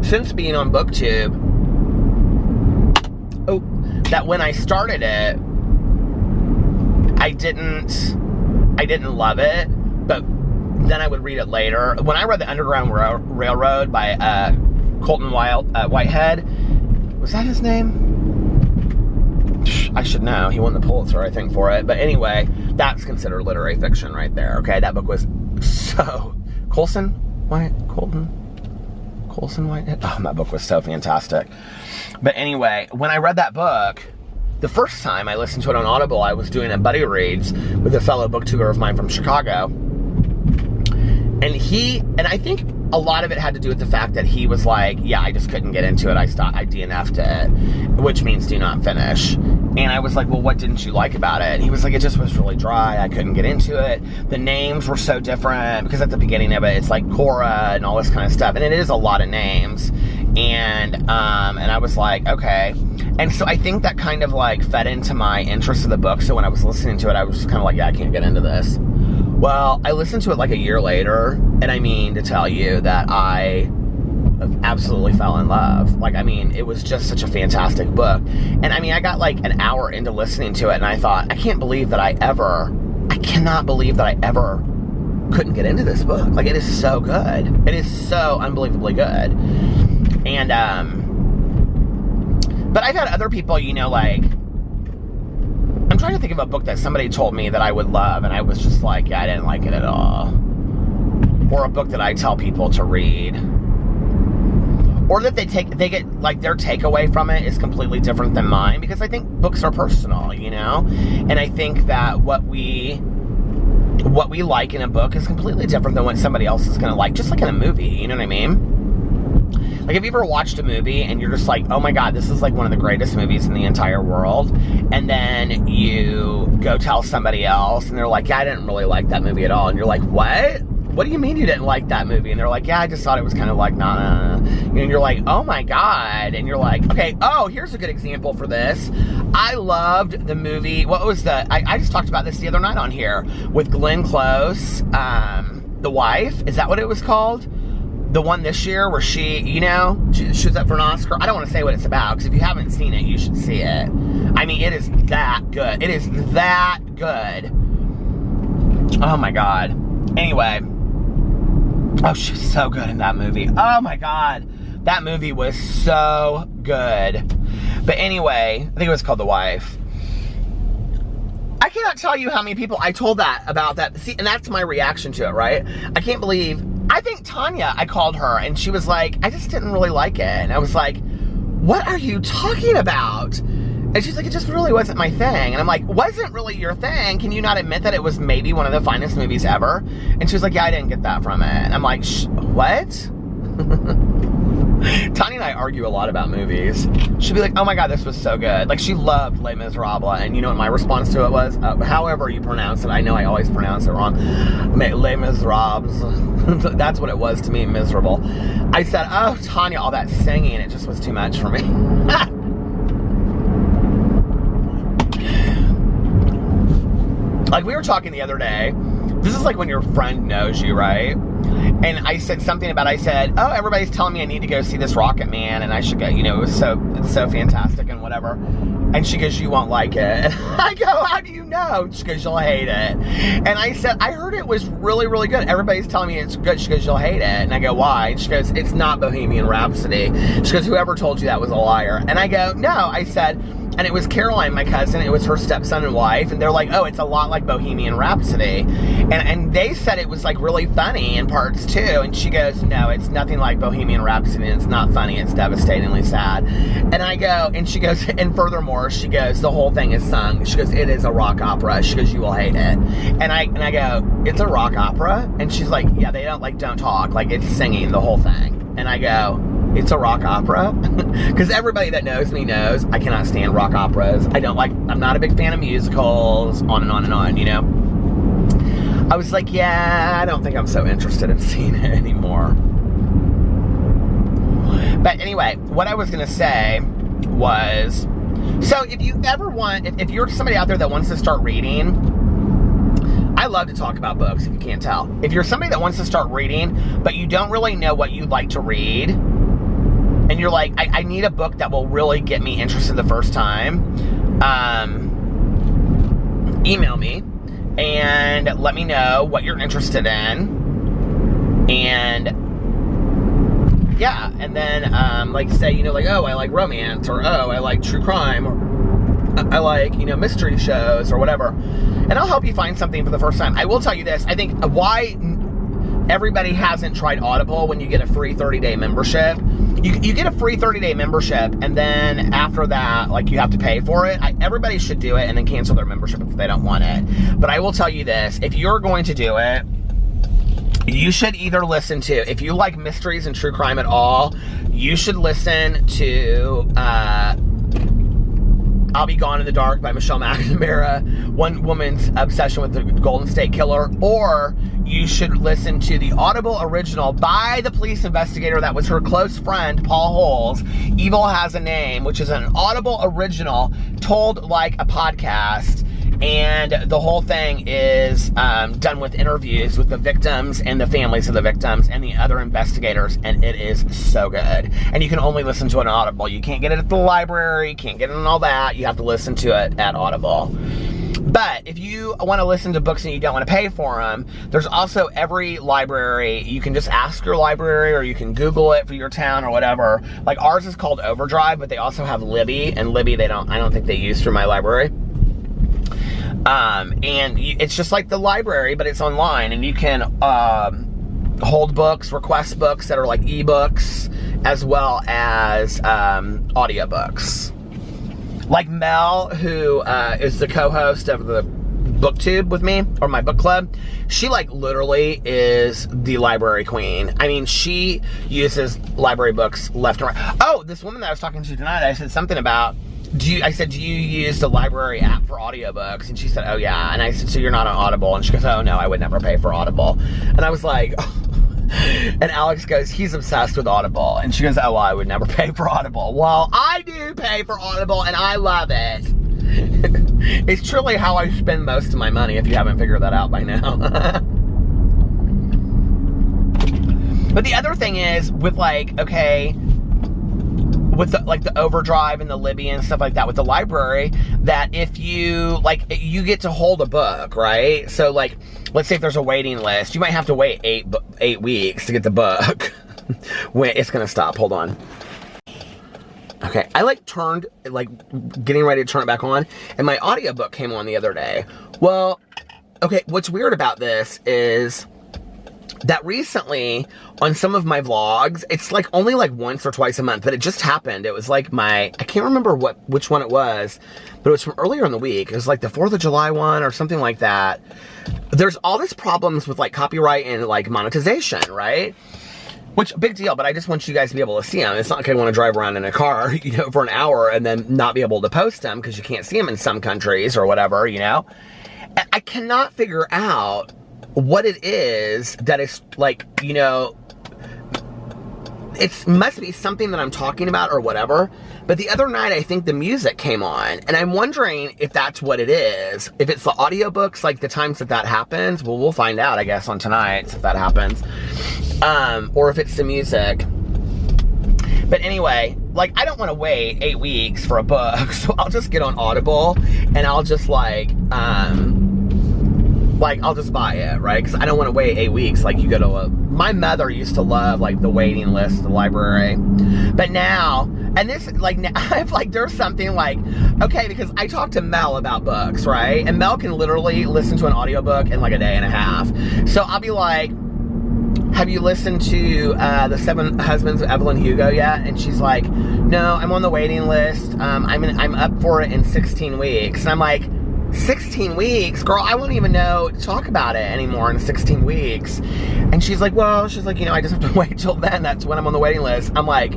since being on BookTube, that when I started it, I didn't love it, but then I would read it later. When I read The Underground Railroad by Colton Whitehead, was that his name? I should know. He won the Pulitzer, I think, for it. But anyway, that's considered literary fiction right there, okay? That book was so... Colson Whitehead? Oh, that book was so fantastic. But anyway, when I read that book, the first time I listened to it on Audible, I was doing a buddy reads with a fellow booktuber of mine from Chicago. And I think a lot of it had to do with the fact that he was like, yeah, I just couldn't get into it. I DNF'd it, which means do not finish. And I was like, well, what didn't you like about it? And he was like, it just was really dry. I couldn't get into it. The names were so different, because at the beginning of it, it's like Cora and all this kind of stuff. And it is a lot of names. And I was like, okay. And so I think that kind of like fed into my interest in the book. So when I was listening to it, I was just kind of like, yeah, I can't get into this. Well, I listened to it like a year later, and I mean to tell you that I absolutely fell in love. Like, I mean, it was just such a fantastic book. And I mean, I got like an hour into listening to it, and I thought, I cannot believe that I ever couldn't get into this book. Like, it is so good. It is so unbelievably good. And, but I've had other people, like, I'm trying to think of a book that somebody told me that I would love, and I was just like, yeah, I didn't like it at all. Or a book that I tell people to read. Or that they get, like, their takeaway from it is completely different than mine, because I think books are personal, And I think that what we like in a book is completely different than what somebody else is going to like, just like in a movie, you know what I mean? Like, have you ever watched a movie and you're just like, oh my God, this is like one of the greatest movies in the entire world, and then you go tell somebody else and they're like, yeah, I didn't really like that movie at all, and you're like, what? What do you mean you didn't like that movie? And they're like, yeah, I just thought it was kind of like, nah. And you're like, oh my God. And you're like, okay, here's a good example for this. I loved the movie, I just talked about this the other night on here, with Glenn Close, The Wife. Is that what it was called? The one this year where she was up for an Oscar. I don't want to say what it's about, because if you haven't seen it, you should see it. I mean, it is that good. It is that good. Oh my God. Anyway. Oh, she's so good in that movie. Oh my God. That movie was so good. But anyway, I think it was called The Wife. I cannot tell you how many people I told about that. See, and that's my reaction to it, right? I think Tanya, I called her, and she was like, I just didn't really like it. And I was like, what are you talking about? And she's like, it just really wasn't my thing. And I'm like, wasn't really your thing? Can you not admit that it was maybe one of the finest movies ever? And she was like, yeah, I didn't get that from it. And I'm like, what? Tanya and I argue a lot about movies. She'll be like, oh my God, this was so good. Like, she loved Les Miserables. And you know what my response to it was? However you pronounce it. I know I always pronounce it wrong. Les Miserables. That's what it was to me, miserable. I said, oh, Tanya, all that singing, it just was too much for me. Like, we were talking the other day. This is like when your friend knows you, right? And I said something about, oh, everybody's telling me I need to go see this Rocket Man, and I should go, it's so fantastic and whatever. And she goes, you won't like it. And I go, how do you know? She goes, you'll hate it. And I said, I heard it was really, really good. Everybody's telling me it's good. She goes, you'll hate it. And I go, why? And she goes, it's not Bohemian Rhapsody. She goes, whoever told you that was a liar. And I go, no. I said, and it was Caroline, my cousin, it was her stepson and wife, and they're like, oh, it's a lot like Bohemian Rhapsody. And they said it was like really funny in parts too. And she goes, no, it's nothing like Bohemian Rhapsody, and it's not funny, it's devastatingly sad. And I go, and she goes, and furthermore, she goes, the whole thing is sung. She goes, it is a rock opera. She goes, you will hate it. And I go, it's a rock opera? And she's like, yeah, they don't talk, like it's singing the whole thing. And I go, It's a rock opera. Because everybody that knows me knows I cannot stand rock operas. I'm not a big fan of musicals, on and on and on, you know? I was like, yeah, I don't think I'm so interested in seeing it anymore. But anyway, what I was going to say was, so if you ever want, if you're somebody out there that wants to start reading, I love to talk about books, if you can't tell. If you're somebody that wants to start reading, but you don't really know what you'd like to read, and you're like, I need a book that will really get me interested the first time, email me and let me know what you're interested in. And yeah, and then like say, you know, like, oh, I like romance, or oh, I like true crime, or I like, you know, mystery shows or whatever. And I'll help you find something for the first time. I will tell you this, I think why everybody hasn't tried Audible when you get a free 30-day membership. You get a free 30-day membership, and then after that, like, you have to pay for it. Everybody should do it and then cancel their membership if they don't want it. But I will tell you this, if you're going to do it, you should either listen to, if you like mysteries and true crime at all, you should listen to I'll Be Gone in the Dark by Michelle McNamara, One Woman's Obsession with the Golden State Killer, or you should listen to the Audible original by the police investigator that was her close friend, Paul Holes, Evil Has a Name, which is an Audible original told like a podcast. And the whole thing is done with interviews with the victims and the families of the victims and the other investigators, and it is so good. And you can only listen to it on Audible. You can't get it at the library, you can't get it on all that. You have to listen to it at Audible. But if you want to listen to books and you don't want to pay for them, there's also every library. You can just ask your library, or you can Google it for your town or whatever. Like, ours is called Overdrive, but they also have Libby, and Libby I don't think they use through my library. And it's just like the library, but it's online, and you can hold books, request books that are like ebooks, as well as audiobooks. Like Mel, who is the co-host of the BookTube with me, or my book club, she like literally is the library queen. I mean, she uses library books left and right. Oh, this woman that I was talking to tonight, I said something about, do you use the library app for audiobooks? And she said, oh yeah. And I said, so you're not on Audible? And she goes, oh no, I would never pay for Audible. And I was like, oh. And Alex goes, he's obsessed with Audible. And she goes, oh, well, I would never pay for Audible. Well, I do pay for Audible, and I love it. It's truly how I spend most of my money, if you haven't figured that out by now. But the other thing is, with like, okay, with the, like the Overdrive and the Libby and stuff like that with the library, that if you, like, you get to hold a book, right? So, like, let's say if there's a waiting list, you might have to wait 8 weeks to get the book. Wait, it's gonna stop, hold on. Okay, I like turned, like, getting ready to turn it back on, and my audiobook came on the other day. Well, okay, what's weird about this is that recently, on some of my vlogs, it's like only like once or twice a month, but it just happened. It was like I can't remember which one it was, but it was from earlier in the week. It was like the 4th of July one or something like that. There's all these problems with like copyright and like monetization, right? Which, big deal, but I just want you guys to be able to see them. It's not like I want to drive around in a car, you know, for an hour and then not be able to post them because you can't see them in some countries or whatever, you know? I cannot figure out what it is that is, like, you know, it must be something that I'm talking about or whatever. But the other night, I think the music came on, and I'm wondering if that's what it is. If it's the audiobooks, like the times that happens, well, we'll find out, I guess, on tonight if that happens. Or if it's the music. But anyway, like, I don't want to wait 8 weeks for a book, so I'll just get on Audible, and I'll just, like, I'll just buy it, right? Because I don't want to wait 8 weeks. Like, you go to my mother used to love, like, the waiting list, the library. But now, and this, like, now, I've, like, there's something, like, okay, because I talked to Mel about books, right? And Mel can literally listen to an audiobook in, like, a day and a half. So I'll be like, have you listened to The 7 Husbands of Evelyn Hugo yet? And she's like, no, I'm on the waiting list. I'm up for it in 16 weeks. And I'm like, 16 weeks? Girl, I won't even know to talk about it anymore in 16 weeks. And she's like, well, I just have to wait till then. That's when I'm on the waiting list. I'm like,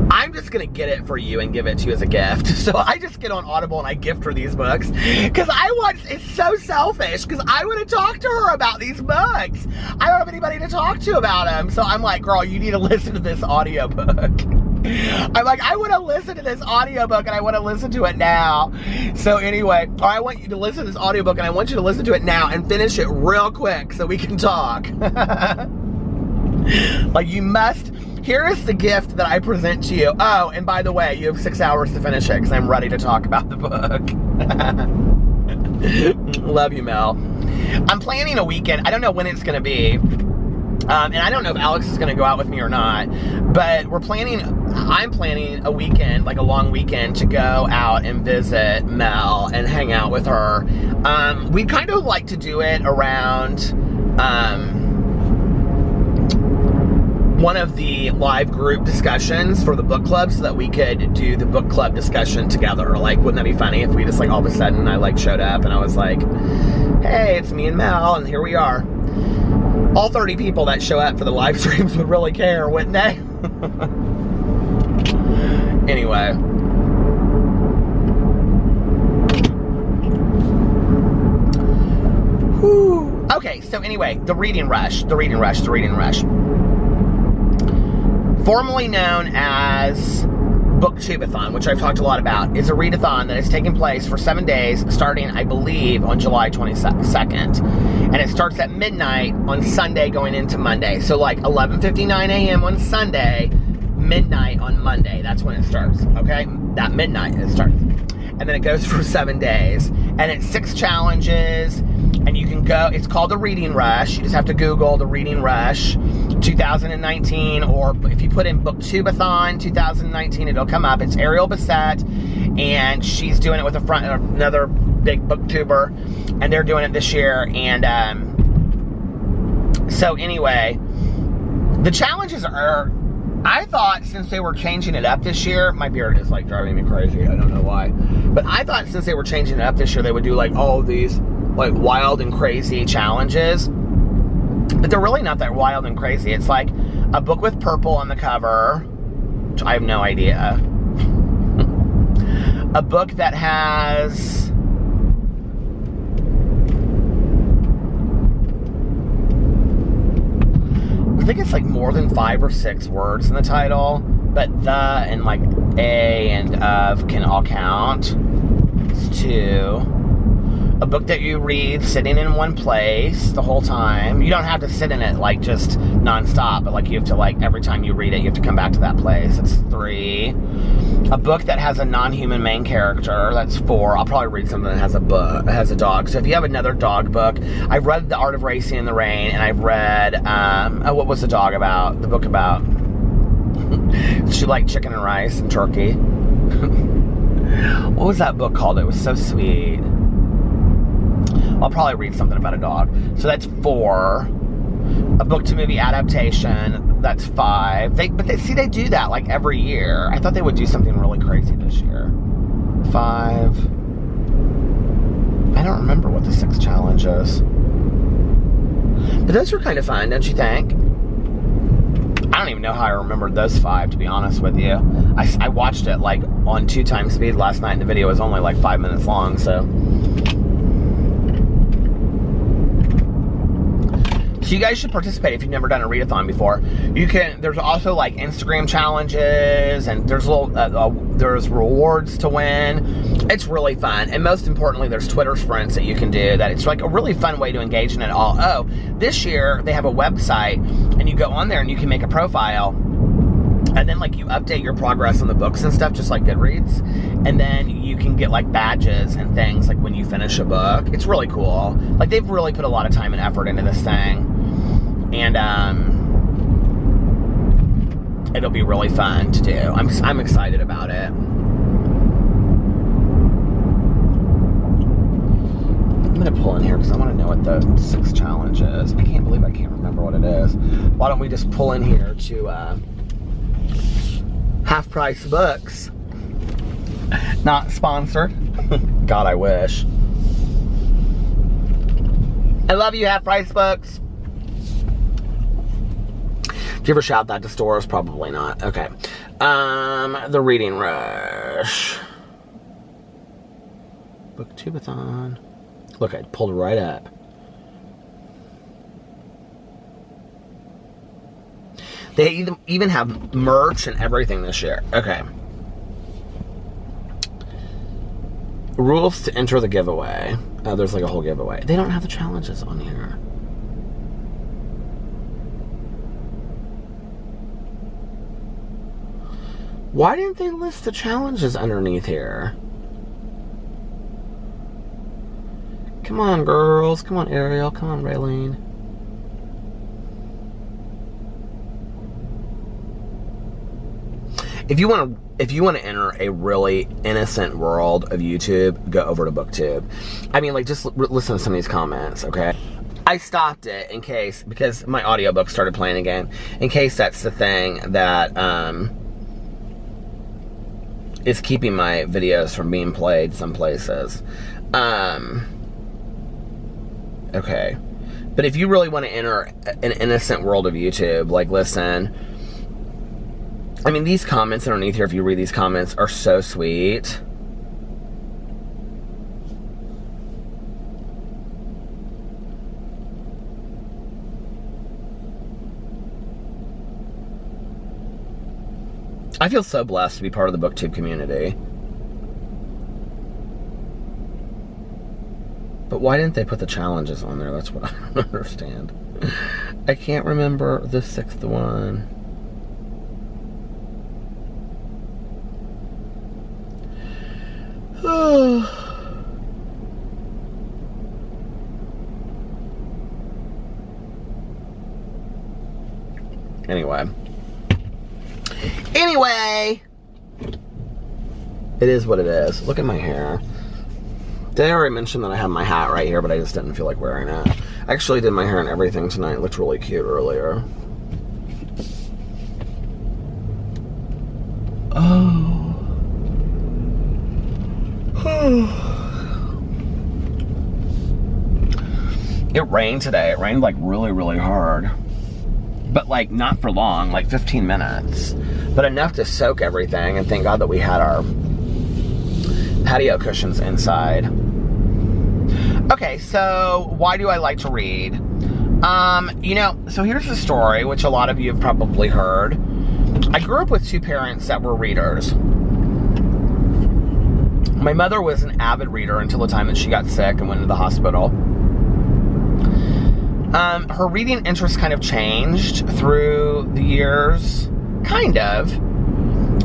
I'm just gonna get it for you and give it to you as a gift. So I just get on Audible and I gift her these books because it's so selfish because I want to talk to her about these books. I don't have anybody to talk to about them. So I'm like, girl, you need to listen to this audiobook. I'm like, I want to listen to this audiobook and I want to listen to it now. So anyway, I want you to listen to this audiobook and I want you to listen to it now and finish it real quick so we can talk. Like, you must. Here is the gift that I present to you. Oh, and by the way, you have 6 hours to finish it because I'm ready to talk about the book. Love you, Mel. I'm planning a weekend. I don't know when it's going to be. And I don't know if Alex is going to go out with me or not. But I'm planning a weekend, like a long weekend, to go out and visit Mel and hang out with her. We kind of like to do it around one of the live group discussions for the book club so that we could do the book club discussion together. Like, wouldn't that be funny if we just, like, all of a sudden I, like, showed up and I was like, hey, it's me and Mel, and here we are. All 30 people that show up for the live streams would really care, wouldn't they? Anyway. Whew. Okay, so anyway, the reading rush. Formerly known as Booktubeathon, which I've talked a lot about, is a readathon that is taking place for 7 days, starting, I believe, on July 22nd. And it starts at midnight on Sunday going into Monday. So like 11:59 a.m. on Sunday, midnight on Monday. That's when it starts, okay? That midnight it starts. And then it goes for 7 days. And it's 6 challenges. And you can go, it's called the Reading Rush. You just have to Google the Reading Rush 2019, or if you put in Booktubeathon 2019, it'll come up. It's Ariel Bissett, and she's doing it with another big booktuber, and they're doing it this year. And so anyway, the challenges are, I thought since they were changing it up this year, my beard is like driving me crazy, I don't know why, but I thought since they were changing it up this year, they would do like all these like wild and crazy challenges, but they're really not that wild and crazy. It's like a book with purple on the cover, which I have no idea. A book that has I think it's like more than 5 or 6 words in the title, but the and like a and of can all count. It's 2. A book that you read sitting in one place the whole time. You don't have to sit in it like just nonstop, but like you have to, like, every time you read it, you have to come back to that place. It's 3. A book that has a non-human main character. That's 4. I'll probably read something that has a dog. So if you have another dog book, I've read The Art of Racing in the Rain, and I've read, what was the dog about? The book about, she liked chicken and rice and turkey. What was that book called? It was so sweet. I'll probably read something about a dog. So that's 4. A book to movie adaptation, that's 5. They do that like every year. I thought they would do something really crazy this year. 5. I don't remember what the 6 challenge is. But those were kind of fun, don't you think? I don't even know how I remembered those 5, to be honest with you. I watched it like on 2 times speed last night, and the video was only like 5 minutes long, so. So you guys should participate if you've never done a readathon before. You can. There's also like Instagram challenges, and there's there's rewards to win. It's really fun, and most importantly, there's Twitter sprints that you can do. That it's like a really fun way to engage in it all. Oh, this year they have a website, and you go on there and you can make a profile, and then like you update your progress on the books and stuff, just like Goodreads, and then you can get like badges and things like when you finish a book. It's really cool. Like they've really put a lot of time and effort into this thing. And it'll be really fun to do. I'm excited about it. I'm gonna pull in here because I want to know what the 6 challenge is. I can't believe I can't remember what it is. Why don't we just pull in here to Half Price Books? Not sponsored. God, I wish. I love you, Half Price Books. Do you ever shout that to stores? Probably not. Okay. The Reading Rush. Booktubeathon. Look, I pulled it right up. They even have merch and everything this year. Okay. Rules to enter the giveaway. There's like a whole giveaway. They don't have the challenges on here. Why didn't they list the challenges underneath here? Come on, girls. Come on, Ariel. Come on, Raylene. If you want to enter a really innocent world of YouTube, go over to BookTube. I mean, like, just listen to some of these comments, okay? I stopped it in case, because my audiobook started playing again, in case that's the thing that is keeping my videos from being played some places. Okay. But if you really want to enter an innocent world of YouTube, like, listen, I mean, these comments underneath here, if you read these comments, are so sweet. I feel so blessed to be part of the BookTube community. But why didn't they put the challenges on there? That's what I don't understand. I can't remember the 6th one. Anyway, it is what it is. Look at my hair. Did I already mention that I have my hat right here, but I just didn't feel like wearing it? I actually did my hair and everything tonight. It looked really cute earlier. It rained today. It rained like really, really hard. But like not for long, like 15 minutes. But enough to soak everything, and thank God that we had our patio cushions inside. Okay, so why do I like to read? You know, so here's the story, which a lot of you have probably heard. I grew up with two parents that were readers. My mother was an avid reader until the time that she got sick and went into the hospital. Her reading interest kind of changed through the years. Kind of.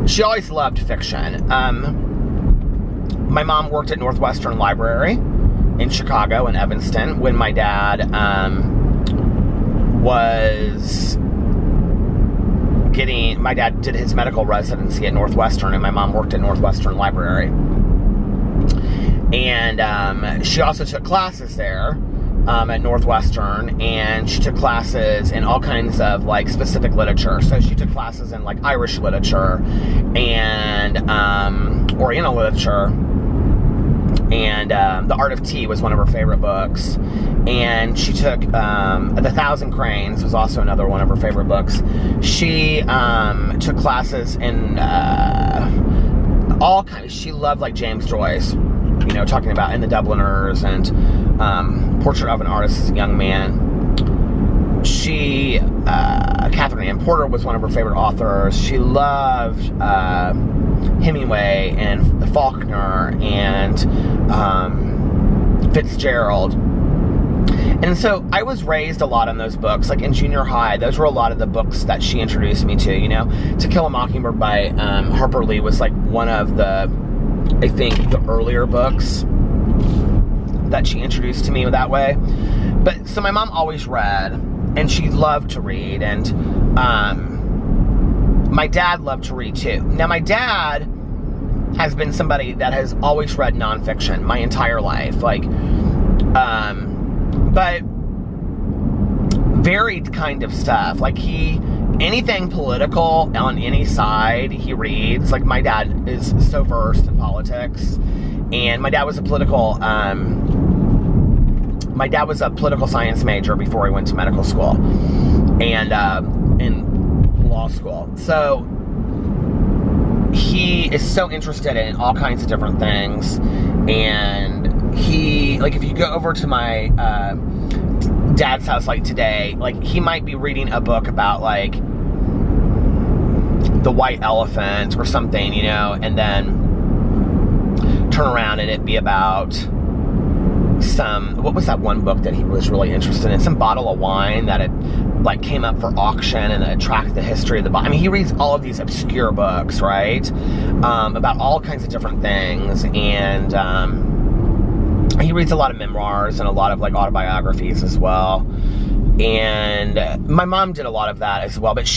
She always loved fiction. My mom worked at Northwestern Library in Chicago, in Evanston, when my dad my dad did his medical residency at Northwestern, and my mom worked at Northwestern Library. And she also took classes there at Northwestern, and she took classes in all kinds of like specific literature. So she took classes in like Irish literature and Oriental literature, and The Art of Tea was one of her favorite books. And she took The Thousand Cranes was also another one of her favorite books. She took classes in all kinds. She loved like James Joyce, you know, talking about In the Dubliners and Portrait of an Artist as a Young Man. She, Catherine Ann Porter was one of her favorite authors. She loved Hemingway and Faulkner and Fitzgerald. And so I was raised a lot on those books. Like in junior high, those were a lot of the books that she introduced me to, you know. To Kill a Mockingbird by Harper Lee was like one of the, I think, the earlier books that she introduced to me that way. But so my mom always read, and she loved to read, and my dad loved to read too. Now my dad has been somebody that has always read nonfiction my entire life, like but varied kind of stuff. Like anything political on any side he reads. Like my dad is so versed in politics, and my dad was a political my dad was a political science major before he went to medical school and in law school. So he is so interested in all kinds of different things. And he, like, if you go over to my dad's house, like today, like, he might be reading a book about, like, the white elephant or something, you know, and then turn around and it be about what was that one book that he was really interested in? Some bottle of wine that had, like, came up for auction and it tracked the history of the bottle. I mean, he reads all of these obscure books, right? About all kinds of different things. And he reads a lot of memoirs and a lot of, like, autobiographies as well. And my mom did a lot of that as well. But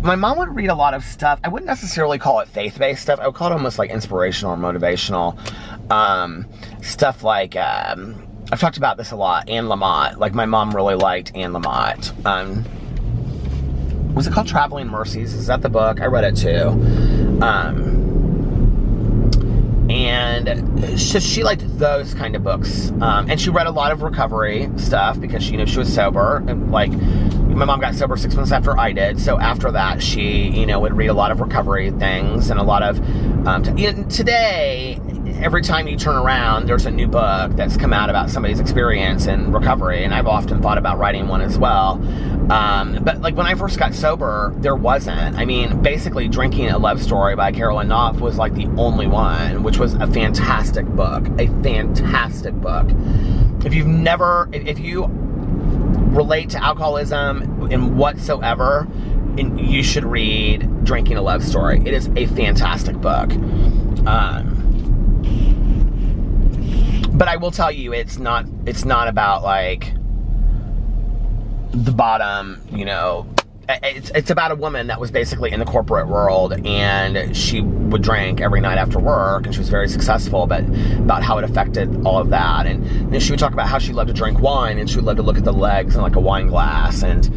my mom would read a lot of stuff. I wouldn't necessarily call it faith-based stuff. I would call it almost like inspirational or motivational stuff. Like, I've talked about this a lot. Anne Lamott. Like, my mom really liked Anne Lamott. Was it called Traveling Mercies? Is that the book? I read it too. And so she liked those kind of books. And she read a lot of recovery stuff because, you know, she was sober. And, like, my mom got sober 6 months after I did. So after that, she, you know, would read a lot of recovery things and a lot of, today, every time you turn around, there's a new book that's come out about somebody's experience in recovery. And I've often thought about writing one as well. But, like, when I first got sober, there wasn't. I mean, basically, Drinking a Love Story by Carolyn Knopf was, like, the only one, which was a fantastic book. A fantastic book. If you relate to alcoholism in whatsoever, you should read Drinking a Love Story. It is a fantastic book. But I will tell you, it's not about, like, the bottom, you know. It's about a woman that was basically in the corporate world, and she would drink every night after work, and she was very successful, but about how it affected all of that. And then she would talk about how she loved to drink wine, and she would love to look at the legs in, like, a wine glass, and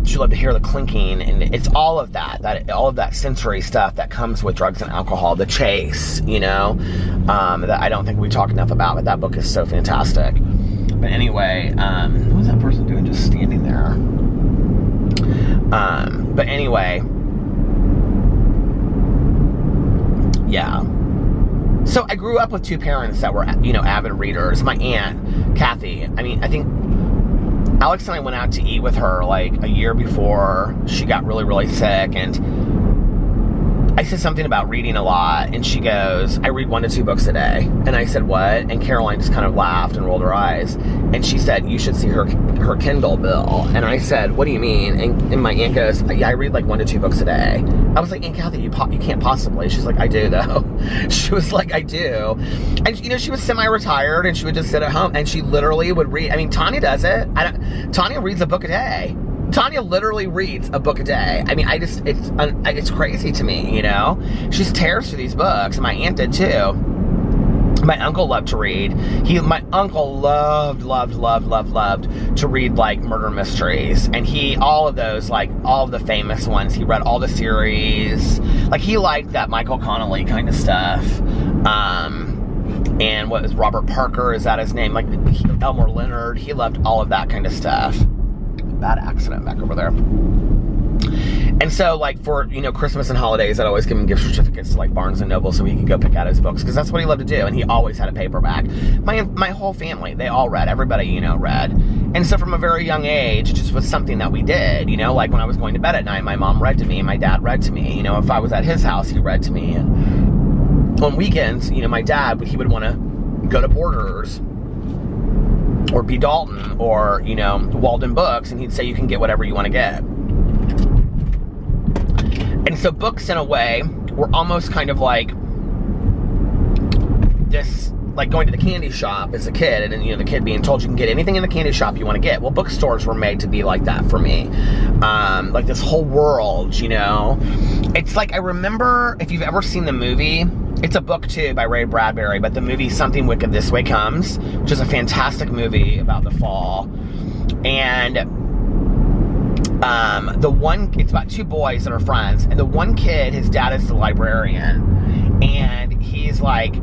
she loved to hear the clinking, and it's all of that all of that sensory stuff that comes with drugs and alcohol, the chase, you know, that I don't think we talk enough about, but that book is so fantastic. But anyway, what was that person doing just standing there? But anyway, yeah. So I grew up with two parents that were, you know, avid readers. My aunt, Kathy, I mean, I think Alex and I went out to eat with her, like, a year before she got really, really sick, and I said something about reading a lot, and she goes, I read 1 to 2 books a day. And I said, what? And Caroline just kind of laughed and rolled her eyes. And she said, you should see her Kindle bill. And I said, what do you mean? And my aunt goes, yeah, I read, like, 1 to 2 books a day. I was like, Aunt Kathy, you can't possibly. She's like, I do, though. She was like, I do. And, you know, she was semi-retired, and she would just sit at home, and she literally would read. I mean, Tanya does it. Tanya reads a book a day. Tanya literally reads a book a day. I mean, it's crazy to me, you know? She just tears through these books, and my aunt did too. My uncle loved to read. My uncle loved to read, like, murder mysteries. And all of those, like, all of the famous ones, he read all the series. Like, he liked that Michael Connelly kind of stuff. And what was Robert Parker, is that his name? Like, Elmore Leonard, he loved all of that kind of stuff. Bad accident back over there. And so, like, for, you know, Christmas and holidays, I'd always give him gift certificates to, like, Barnes & Noble so he could go pick out his books, because that's what he loved to do, and he always had a paperback. My whole family, they all read. Everybody, you know, read. And so from a very young age, it just was something that we did, you know, like when I was going to bed at night, my mom read to me, and my dad read to me. You know, if I was at his house, he read to me. And on weekends, you know, my dad, he would want to go to Borders or B. Dalton or, you know, Walden Books, and he'd say, you can get whatever you want to get. And so books, in a way, were almost kind of like this, like going to the candy shop as a kid, and, you know, the kid being told you can get anything in the candy shop you want to get. Well, bookstores were made to be like that for me. Like this whole world, you know. It's like, I remember, if you've ever seen the movie, it's a book too by Ray Bradbury, but the movie Something Wicked This Way Comes, which is a fantastic movie about the fall. And it's about two boys that are friends, and the one kid, his dad is the librarian, and he's like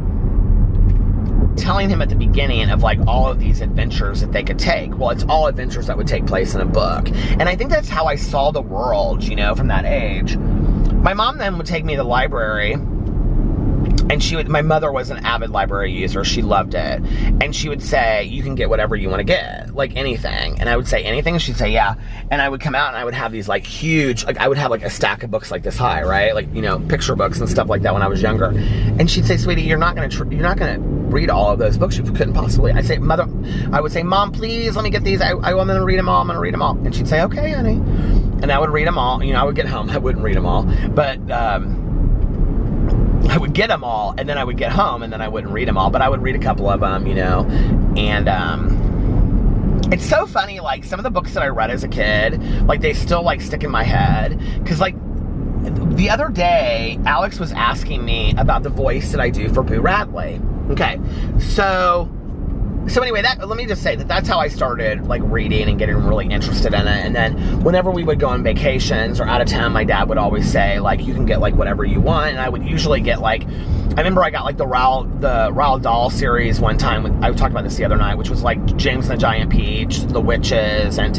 telling him at the beginning of like all of these adventures that they could take. Well, it's all adventures that would take place in a book. And I think that's how I saw the world, you know, from that age. My mom then would take me to the library, and my mother was an avid library user. She loved it. And she would say, you can get whatever you want to get, like anything. And I would say anything, and she'd say, yeah. And I would come out and I would have these like huge, like I would have like a stack of books like this high, right? Like, you know, picture books and stuff like that when I was younger. And she'd say, sweetie, you're not going to read all of those books. You couldn't possibly. I would say, Mom, please let me get these. I'm going to read them all. I'm going to read them all. And she'd say, okay, honey. And I would read them all. You know, I would get home. I wouldn't read them all. But, I would get them all, and then I would get home, and then I wouldn't read them all, but I would read a couple of them, you know, and, it's so funny, like, some of the books that I read as a kid, like, they still, like, stick in my head, because, like, the other day, Alex was asking me about the voice that I do for Boo Radley. Okay, so anyway, let me just say that's how I started, like, reading and getting really interested in it. And then whenever we would go on vacations or out of town, my dad would always say, like, you can get, like, whatever you want. And I would usually get, like, I remember I got, like, the Roald Dahl series one time. I talked about this the other night, which was, like, James and the Giant Peach, The Witches, and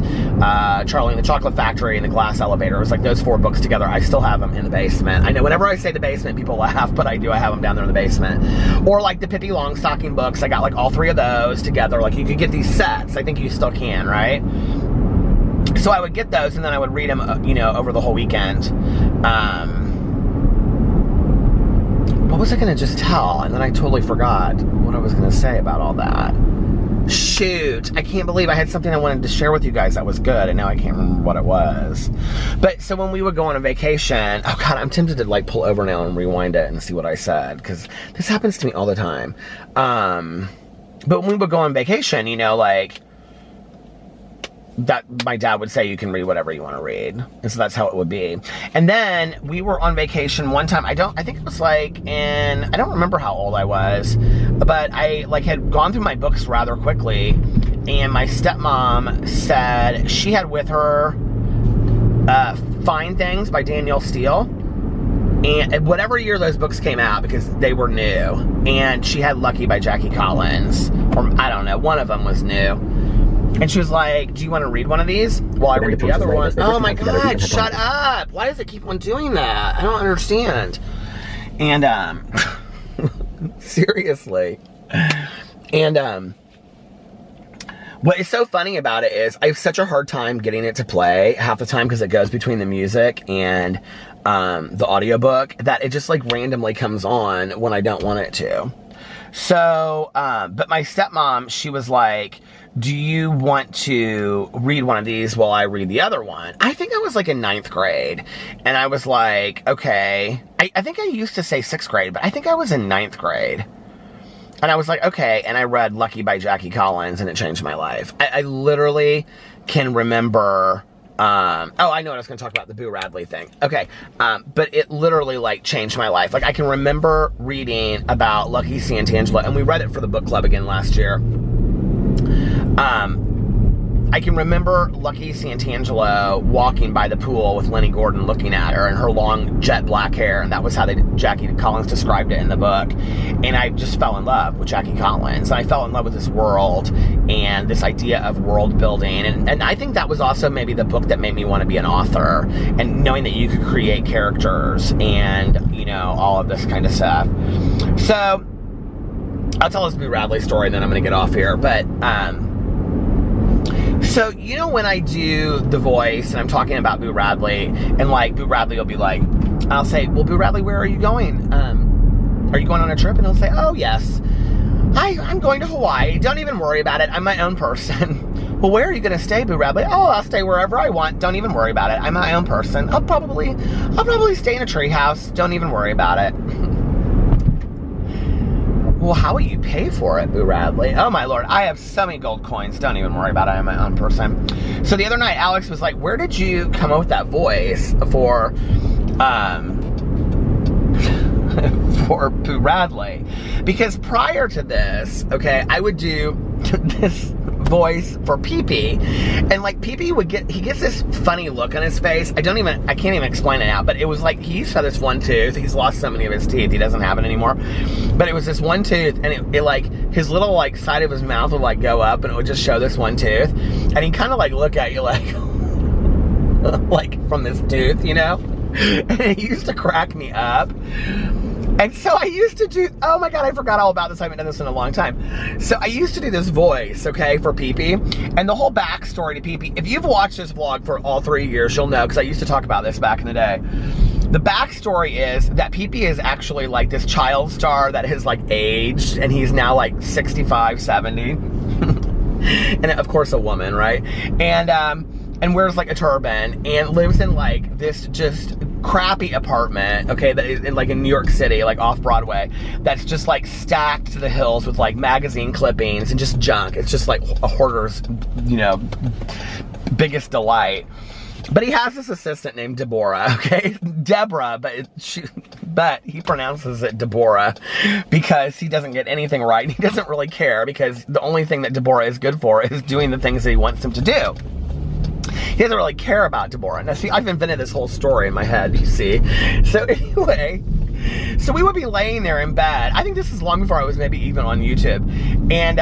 Charlie and the Chocolate Factory, and The Glass Elevator. It was, like, those 4 books together. I still have them in the basement. I know whenever I say the basement, people laugh, but I do. I have them down there in the basement. Or, like, the Pippi Longstocking books. I got, like, all 3 of those together. Like, you could get these sets. I think you still can, right? So I would get those, and then I would read them, you know, over the whole weekend. What was I going to just tell? And then I totally forgot what I was going to say about all that. Shoot. I can't believe I had something I wanted to share with you guys that was good, and now I can't remember what it was. But, so when we would go on a vacation, oh God, I'm tempted to, like, pull over now and rewind it and see what I said, because this happens to me all the time. But when we would go on vacation, you know, like, that my dad would say you can read whatever you want to read. And so that's how it would be. And then we were on vacation one time. I think it was like I don't remember how old I was, but I like had gone through my books rather quickly, and my stepmom said she had with her Fine Things by Danielle Steele. And whatever year those books came out, because they were new. And she had Lucky by Jackie Collins. Or, I don't know, one of them was new. And she was like, do you want to read one of these? Well, I read the other one. Oh my God, shut up. Why does it keep on doing that? I don't understand. And, seriously. And, what is so funny about it is I have such a hard time getting it to play half the time because it goes between the music and the audiobook, that it just like randomly comes on when I don't want it to. So, but my stepmom, she was like, do you want to read one of these while I read the other one? I think I was like in 9th grade. And I was like, okay. I think I used to say 6th grade, but I think I was in 9th grade. And I was like, okay. And I read Lucky by Jackie Collins, and it changed my life. I literally can remember, oh, I know what I was going to talk about, the Boo Radley thing. Okay. But it literally, like, changed my life. Like, I can remember reading about Lucky Santangelo, and we read it for the book club again last year. I can remember Lucky Santangelo walking by the pool with Lenny Gordon looking at her and her long jet black hair, and that was how Jackie Collins described it in the book. And I just fell in love with Jackie Collins, and I fell in love with this world and this idea of world building, and I think that was also maybe the book that made me want to be an author, and knowing that you could create characters and, you know, all of this kind of stuff. So I'll tell this Boo Radley story, and then I'm going to get off here, but so, you know, when I do the voice and I'm talking about Boo Radley, and like Boo Radley will be like, I'll say, well, Boo Radley, where are you going? Are you going on a trip? And he'll say, oh, yes. I'm going to Hawaii. Don't even worry about it. I'm my own person. Well, where are you going to stay, Boo Radley? Oh, I'll stay wherever I want. Don't even worry about it. I'm my own person. I'll probably stay in a treehouse. Don't even worry about it. Well, how will you pay for it, Boo Radley? Oh, my Lord. I have so many gold coins. Don't even worry about it. I'm my own person. So the other night, Alex was like, where did you come up with that voice for Boo Radley? Because prior to this, okay, I would do this voice for Pee-Pee. And like Pee-Pee he gets this funny look on his face. I can't even explain it now, but it was like he used to have this one tooth. He's lost so many of his teeth, he doesn't have it anymore. But it was this one tooth, and it like, his little like side of his mouth would like go up and it would just show this one tooth. And he kind of like look at you like, like from this tooth, you know? And it used to crack me up. And so I used to do, oh my God, I forgot all about this. I haven't done this in a long time. So I used to do this voice, okay, for Pee-Pee. And the whole backstory to Pee-Pee, if you've watched this vlog for all 3 years, you'll know, because I used to talk about this back in the day. The backstory is that Pee-Pee is actually like this child star that has like aged, and he's now like 65, 70. And of course a woman, right? And wears like a turban and lives in like this just crappy apartment, okay, that is in like in New York City, like off Broadway, that's just like stacked to the hills with like magazine clippings and just junk. It's just like a hoarder's, you know, biggest delight. But he has this assistant named Deborah, okay? Deborah, but he pronounces it Deborah because he doesn't get anything right. He doesn't really care because the only thing that Deborah is good for is doing the things that he wants him to do. He doesn't really care about Deborah. Now, see, I've invented this whole story in my head, you see. So anyway, so we would be laying there in bed. I think this is long before I was maybe even on YouTube. And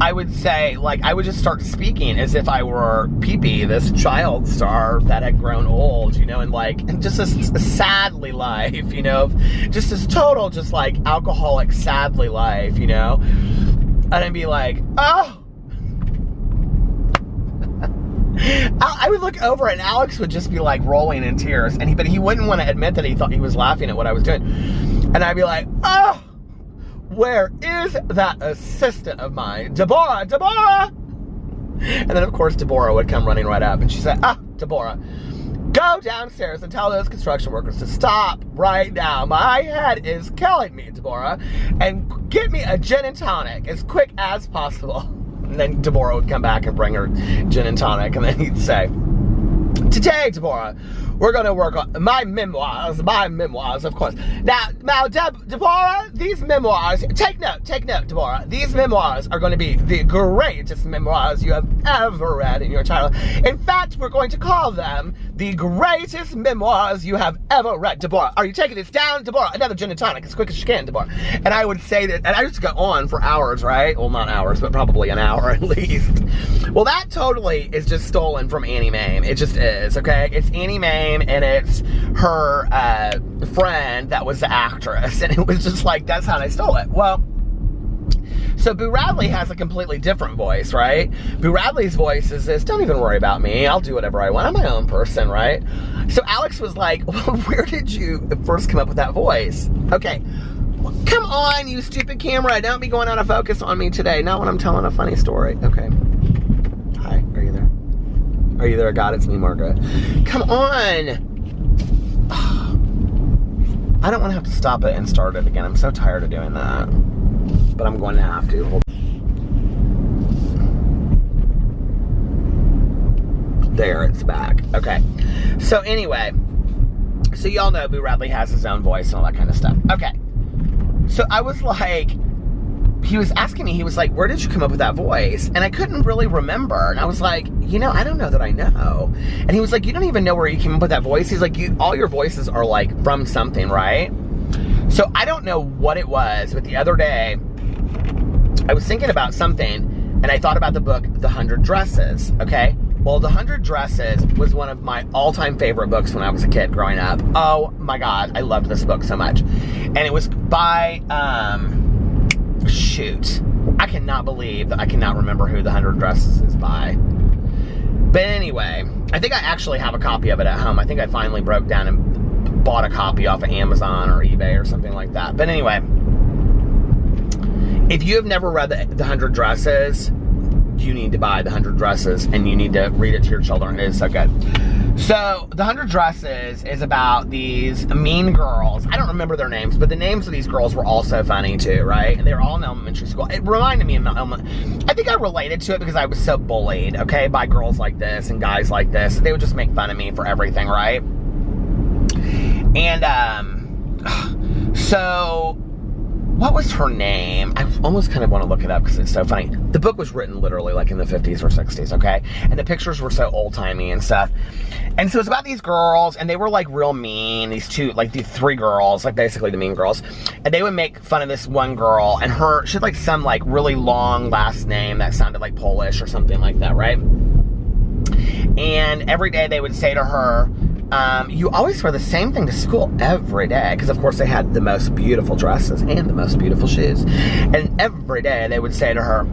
I would say, like, I would just start speaking as if I were Pee-Pee, this child star that had grown old, you know, and like, and just this sadly life, you know, just this total, just like alcoholic, sadly life, you know. And I'd be like, oh. I would look over and Alex would just be like rolling in tears, but he wouldn't want to admit that he thought he was laughing at what I was doing. And I'd be like, oh, where is that assistant of mine? Deborah, Deborah! And then of course Deborah would come running right up and she said, Deborah, go downstairs and tell those construction workers to stop right now. My head is killing me, Deborah. And get me a gin and tonic as quick as possible. And then Deborah would come back and bring her gin and tonic, and then he'd say, today, Deborah, we're going to work on my memoirs, of course. Now, Deborah, these memoirs, take note, Deborah. These memoirs are going to be the greatest memoirs you have ever read in your childhood. In fact, we're going to call them the greatest memoirs you have ever read. Deborah, are you taking this down? Deborah, another gin and tonic as quick as you can, Deborah. And I would say that, and I used to go on for hours, right? Well, not hours, but probably an hour at least. Well, that totally is just stolen from Annie Mame. It just is, okay? It's Annie Mame, and it's her friend that was the actress. And it was just like, that's how they stole it. Well, so Boo Radley has a completely different voice, right? Boo Radley's voice is this, don't even worry about me. I'll do whatever I want. I'm my own person, right? So Alex was like, well, where did you first come up with that voice? Okay. Well, come on, you stupid camera. Don't be going out of focus on me today. Not when I'm telling a funny story. Okay. Hi, are you there? Are you there, God? It's me, Margaret. Come on. I don't want to have to stop it and start it again. I'm so tired of doing that. But I'm going to have to. Hold. There, it's back. Okay. So anyway, so y'all know Boo Radley has his own voice and all that kind of stuff. Okay. So I was like, he was asking me, he was like, where did you come up with that voice? And I couldn't really remember. And I was like, you know, I don't know that I know. And he was like, you don't even know where you came up with that voice? He's like, all your voices are like from something, right? So I don't know what it was, but the other day, I was thinking about something, and I thought about the book, The 100 Dresses, okay? Well, The 100 Dresses was one of my all-time favorite books when I was a kid growing up. Oh my God, I loved this book so much. And it was by, shoot. I cannot believe that I cannot remember who The 100 Dresses is by. But anyway, I think I actually have a copy of it at home. I think I finally broke down and bought a copy off of Amazon or eBay or something like that. But anyway, if you have never read The 100 Dresses, you need to buy The 100 Dresses, and you need to read it to your children. It is so good. So, The 100 Dresses is about these mean girls. I don't remember their names, but the names of these girls were also funny too, right? And they were all in elementary school. It reminded me of I think I related to it because I was so bullied, okay, by girls like this and guys like this. They would just make fun of me for everything, right? And, so what was her name? I almost kind of want to look it up because it's so funny. The book was written literally like in the 50s or 60s, okay? And the pictures were so old-timey and stuff. And so it's about these girls, and they were like real mean. These three girls, like basically the mean girls. And they would make fun of this one girl, and she had like some like really long last name that sounded like Polish or something like that, right? And every day they would say to her, you always wear the same thing to school every day. Because, of course, they had the most beautiful dresses and the most beautiful shoes. And every day they would say to her,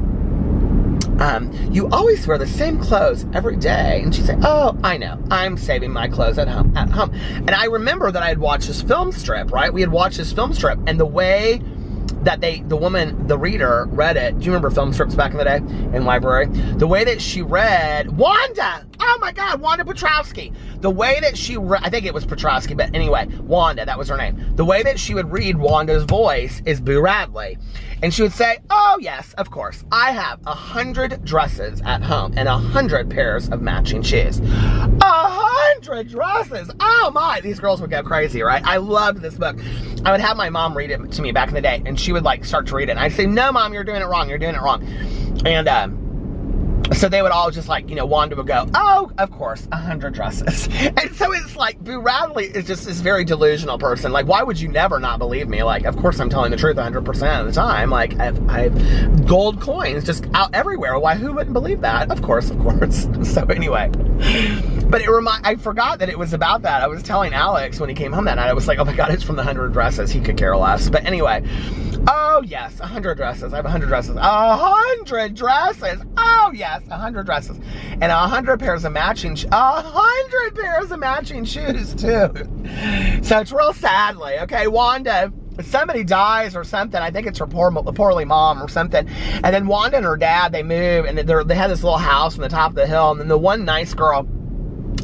you always wear the same clothes every day. And she'd say, oh, I know. I'm saving my clothes at home. And I remember that I had watched this film strip, right? We had watched this film strip. And the way that the reader read it. Do you remember film strips back in the day in library? The way that she read, Wanda! Oh my God, Wanda Petrowski. The way that she read, I think it was Petrowski, but anyway, Wanda, that was her name. The way that she would read Wanda's voice is Boo Radley. And she would say, oh yes, of course, I have 100 dresses at home and 100 pairs of matching shoes. 100 dresses! Oh my, these girls would go crazy, right? I loved this book. I would have my mom read it to me back in the day, and she would like start to read it. And I'd say, no, Mom, you're doing it wrong. You're doing it wrong. And so they would all just like, Wanda would go, oh, of course, 100 dresses. And so it's like, Boo Radley is just this very delusional person. Like, why would you never not believe me? Like, of course I'm telling the truth 100% of the time. Like, I have gold coins just out everywhere. Why, who wouldn't believe that? Of course, of course. So anyway. But I forgot that it was about that. I was telling Alex when he came home that night, I was like, oh my God, it's from the 100 dresses. He could care less. But anyway, oh yes, 100 dresses. I have 100 dresses. 100 dresses. Oh yes, 100 dresses. And 100 pairs of matching, 100 pairs of matching shoes too. So it's real sadly, okay, Wanda, somebody dies or something. I think it's her poorly mom or something. And then Wanda and her dad, they move, and they had this little house on the top of the hill. And then the one nice girl,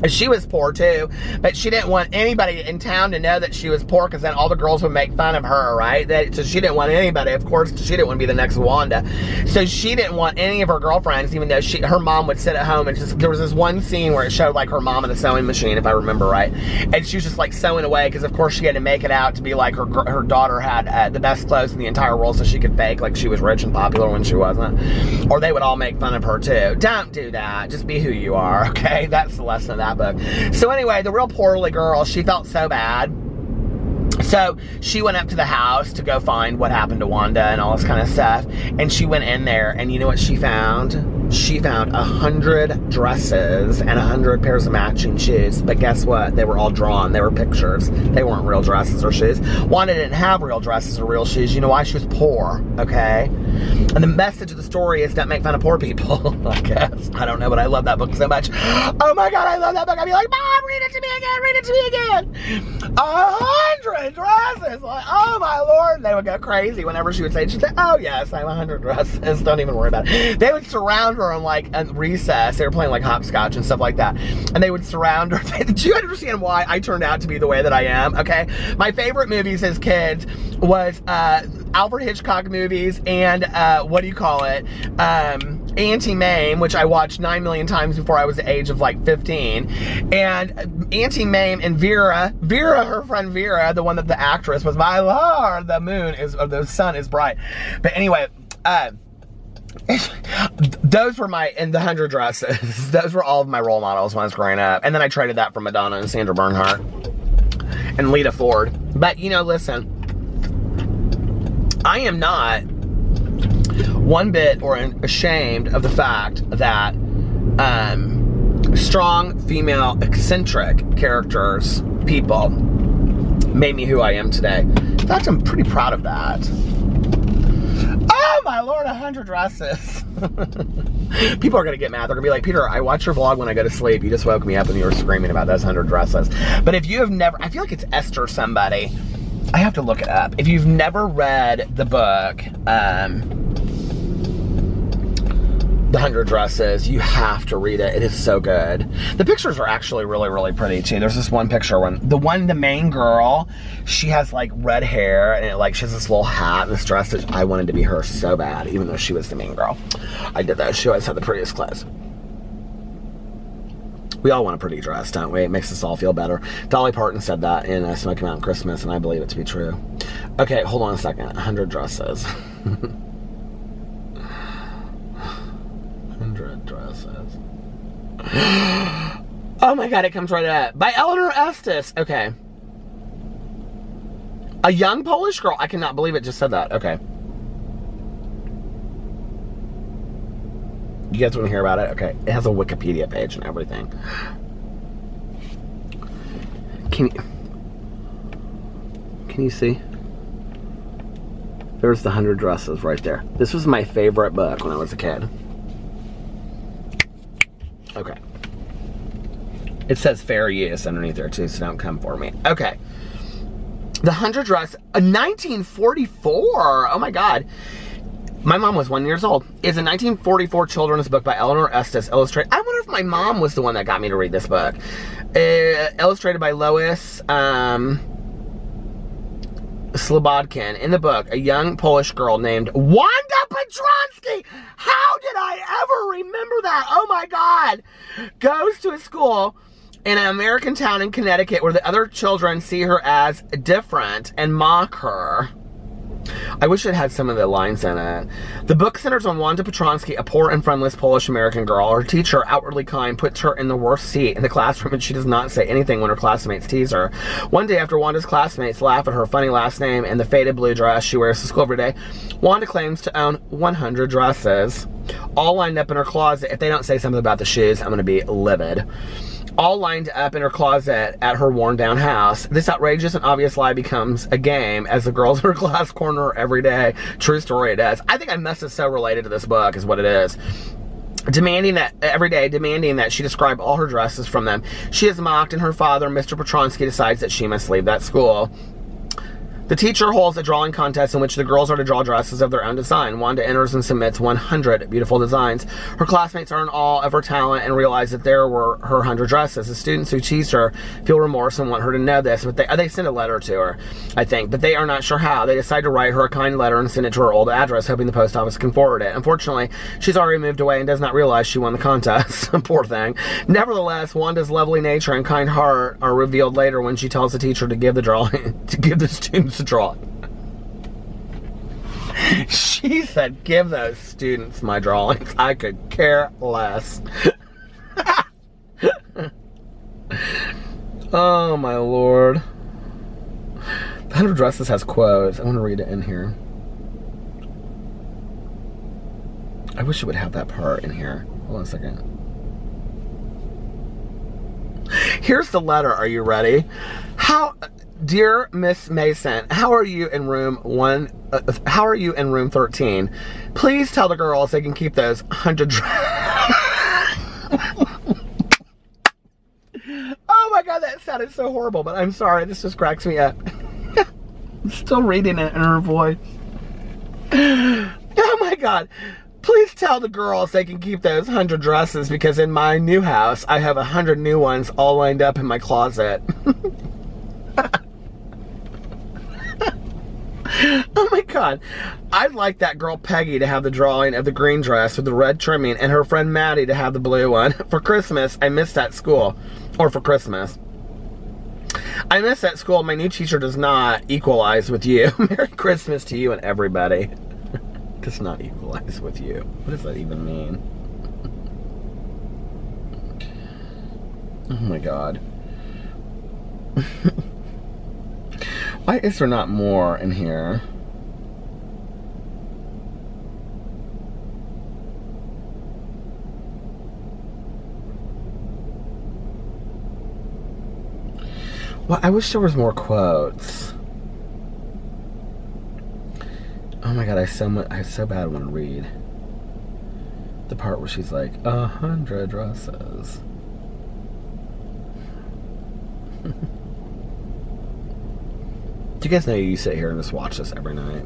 she was poor too, but she didn't want anybody in town to know that she was poor, because then all the girls would make fun of her, right? So she didn't want anybody, of course, she didn't want to be the next Wanda. So she didn't want any of her girlfriends, even though her mom would sit at home, and there was this one scene where it showed like her mom in a sewing machine, if I remember right. And she was just like sewing away, because of course she had to make it out to be like her daughter had the best clothes in the entire world, so she could fake like she was rich and popular when she wasn't. Or they would all make fun of her too. Don't do that. Just be who you are, okay? That's the lesson of that book. So anyway, the real poorly girl, she felt so bad. So she went up to the house to go find what happened to Wanda and all this kind of stuff. And she went in there, and you know what she found? She found 100 dresses and 100 pairs of matching shoes. But guess what? They were all drawn. They were pictures. They weren't real dresses or shoes. Wanda didn't have real dresses or real shoes. You know why? She was poor, okay? And the message of the story is don't make fun of poor people, I guess. I don't know, but I love that book so much. Oh my God, I love that book. I'd be like, Mom, read it to me again, read it to me again. 100 dresses. Like, oh my Lord. And they would go crazy whenever she would say, she'd say, oh yes, I have 100 dresses. Don't even worry about it. They would surround her on like a recess. They were playing like hopscotch and stuff like that. And they would surround her. Do you understand why I turned out to be the way that I am? Okay. My favorite movies as kids was Alfred Hitchcock movies and what do you call it? Auntie Mame, which I watched 9 million times before I was the age of like 15. And Auntie Mame and Vera, her friend Vera, the one that the actress was, my Lord, the sun is bright. But anyway, those were and the 100 dresses. Those were all of my role models when I was growing up. And then I traded that for Madonna and Sandra Bernhardt and Lita Ford. But listen, I am not one bit or ashamed of the fact that strong female eccentric characters, people, made me who I am today. In fact, I'm pretty proud of that. Oh my Lord, 100 dresses. People are going to get mad. They're going to be like, Peter, I watch your vlog when I go to sleep. You just woke me up and you were screaming about those 100 dresses. But if you have never, I feel like it's Esther somebody. I have to look it up. If you've never read the book, The 100 Dresses, you have to read it. It is so good. The pictures are actually really, really pretty too. There's this one picture when the main girl, she has like red hair and she has this little hat and this dress that I wanted to be her so bad, even though she was the main girl. I did that. She always had the prettiest clothes. We all want a pretty dress, don't we? It makes us all feel better. Dolly Parton said that in Smoky Mountain Christmas, and I believe it to be true. Okay, hold on a second. 100 dresses. 100 dresses. Oh my God, it comes right up. By Eleanor Estes. Okay. A young Polish girl. I cannot believe it just said that. Okay. You guys want to hear about it? Okay. It has a Wikipedia page and everything. Can you see? There's the 100 dresses right there. This was my favorite book when I was a kid. Okay. It says fair use underneath there too, so don't come for me. Okay. The 100 Dress, 1944. Oh my God. My mom was 1 year old. It's a 1944 children's book by Eleanor Estes, illustrated. I wonder if my mom was the one that got me to read this book. Illustrated by Lois Slobodkin. In the book, a young Polish girl named Wanda Petronsky. How did I ever remember that? Oh my God. Goes to a school in an American town in Connecticut where the other children see her as different and mock her. I wish it had some of the lines in it. The book centers on Wanda Petronsky, a poor and friendless Polish-American girl. Her teacher, outwardly kind, puts her in the worst seat in the classroom, and she does not say anything when her classmates tease her. One day, after Wanda's classmates laugh at her funny last name and the faded blue dress she wears to school every day, Wanda claims to own 100 dresses, all lined up in her closet. If they don't say something about the shoes, I'm going to be livid. All lined up in her closet at her worn-down house. This outrageous and obvious lie becomes a game as the girls in her class corner her every day. True story, it is. I think I must have so related to this book is what it is. Demanding that, every day, demanding that she describe all her dresses from them. She is mocked, and her father, Mr. Petronsky, decides that she must leave that school. The teacher holds a drawing contest in which the girls are to draw dresses of their own design. Wanda enters and submits 100 beautiful designs. Her classmates are in awe of her talent and realize that there were her 100 dresses. The students who teased her feel remorse and want her to know this, but they send a letter to her, I think, but they are not sure how. They decide to write her a kind letter and send it to her old address, hoping the post office can forward it. Unfortunately, she's already moved away and does not realize she won the contest. Poor thing. Nevertheless, Wanda's lovely nature and kind heart are revealed later when she tells the teacher to give the drawing, to give the students a draw. She said, give those students my drawings. I could care less. Oh my Lord. The 100 Dresses has quotes. I want to read it in here. I wish it would have that part in here. Hold on a second. Here's the letter. Are you ready? Dear Miss Mason, how are you in room 13? Please tell the girls they can keep those 100 Oh my God, that sounded so horrible, but I'm sorry, this just cracks me up. I'm still reading it in her voice. Oh my God. Please tell the girls they can keep those 100 dresses because in my new house, I have 100 new ones all lined up in my closet. Oh my God. I'd like that girl Peggy to have the drawing of the green dress with the red trimming and her friend Maddie to have the blue one. For Christmas, I miss that school. Or for Christmas. I miss that school. My new teacher does not equalize with you. Merry Christmas to you and everybody. Does not equalize with you. What does that even mean? Oh my God. Why is there not more in here? Well, I wish there was more quotes. Oh my God, I so bad want to read the part where she's like, 100 dresses. Do you guys know you sit here and just watch this every night?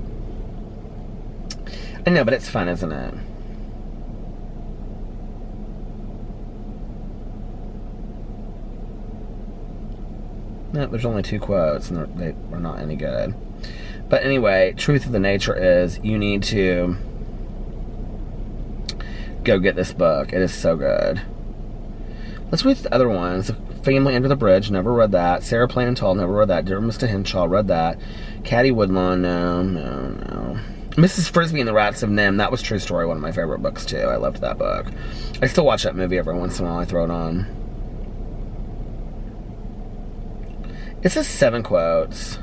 I know, but it's fun, isn't it? No, there's only 2 quotes, and they are not any good. But anyway, truth of the nature is, you need to go get this book. It is so good. Let's read the other ones. Family Under the Bridge, never read that. Sarah Plain and Tall, never read that. Dear Mr. Henshaw, read that. Caddy Woodlawn, no. Mrs. Frisbee and the Rats of Nim, that was true story, one of my favorite books too. I loved that book. I still watch that movie every once in a while. I throw it on. It says 7 quotes.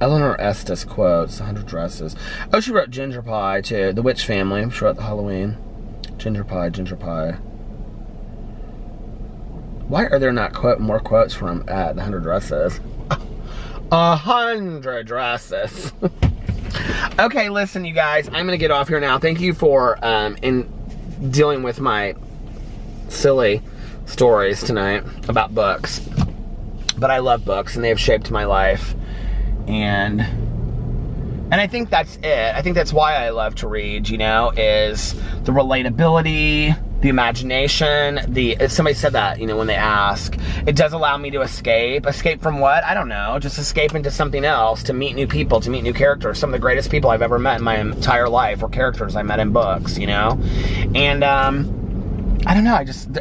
Eleanor Estes quotes, 100 dresses. Oh, she wrote Ginger Pie too. The Witch Family, she wrote the Halloween. Ginger Pie. Why are there not more quotes from the 100 dresses? 100 dresses. Okay, listen, you guys, I'm gonna get off here now. Thank you for in dealing with my silly stories tonight about books. But I love books, and they have shaped my life. And I think that's it. I think that's why I love to read, you know, is the relatability, the imagination, somebody said that, you know, when they ask, it does allow me to escape. Escape from what? I don't know. Just escape into something else, to meet new people, to meet new characters. Some of the greatest people I've ever met in my entire life were characters I met in books, you know? And, I don't know,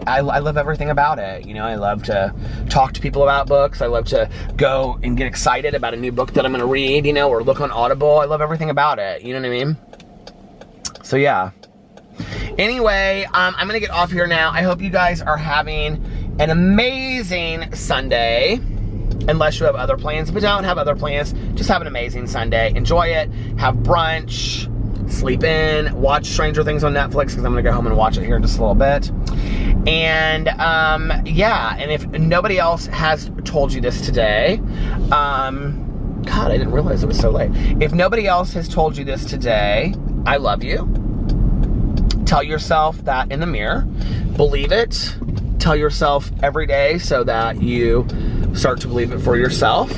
I love everything about it, you know. I love to talk to people about books. I love to go and get excited about a new book that I'm gonna read, you know, or look on Audible. I love everything about it, you know what I mean? So yeah. Anyway, I'm gonna get off here now. I hope you guys are having an amazing Sunday. Unless you have other plans. If you don't have other plans, just have an amazing Sunday. Enjoy it. Have brunch. Sleep in. Watch Stranger Things on Netflix, because I'm going to go home and watch it here in just a little bit. And, yeah. And if nobody else has told you this today, God, I didn't realize it was so late. If nobody else has told you this today, I love you. Tell yourself that in the mirror. Believe it. Tell yourself every day so that you start to believe it for yourself.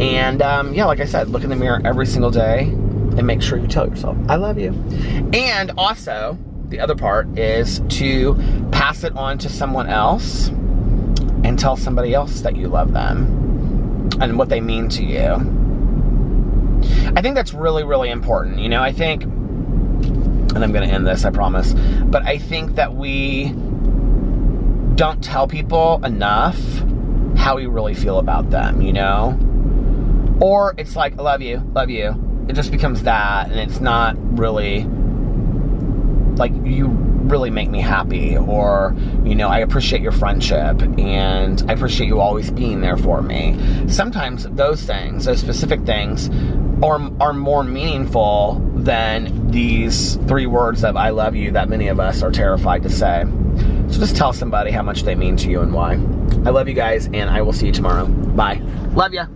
And, yeah, like I said, look in the mirror every single day and make sure you tell yourself, I love you. And also, the other part is to pass it on to someone else and tell somebody else that you love them and what they mean to you. I think that's really, really important. You know, I think, and I'm going to end this, I promise, but I think that we don't tell people enough how we really feel about them, you know? Or it's like, I love you, love you. It just becomes that, and it's not really, like, you really make me happy, or, you know, I appreciate your friendship, and I appreciate you always being there for me. Sometimes those things, those specific things, are more meaningful than these 3 words of I love you that many of us are terrified to say. So just tell somebody how much they mean to you and why. I love you guys, and I will see you tomorrow. Bye. Love ya.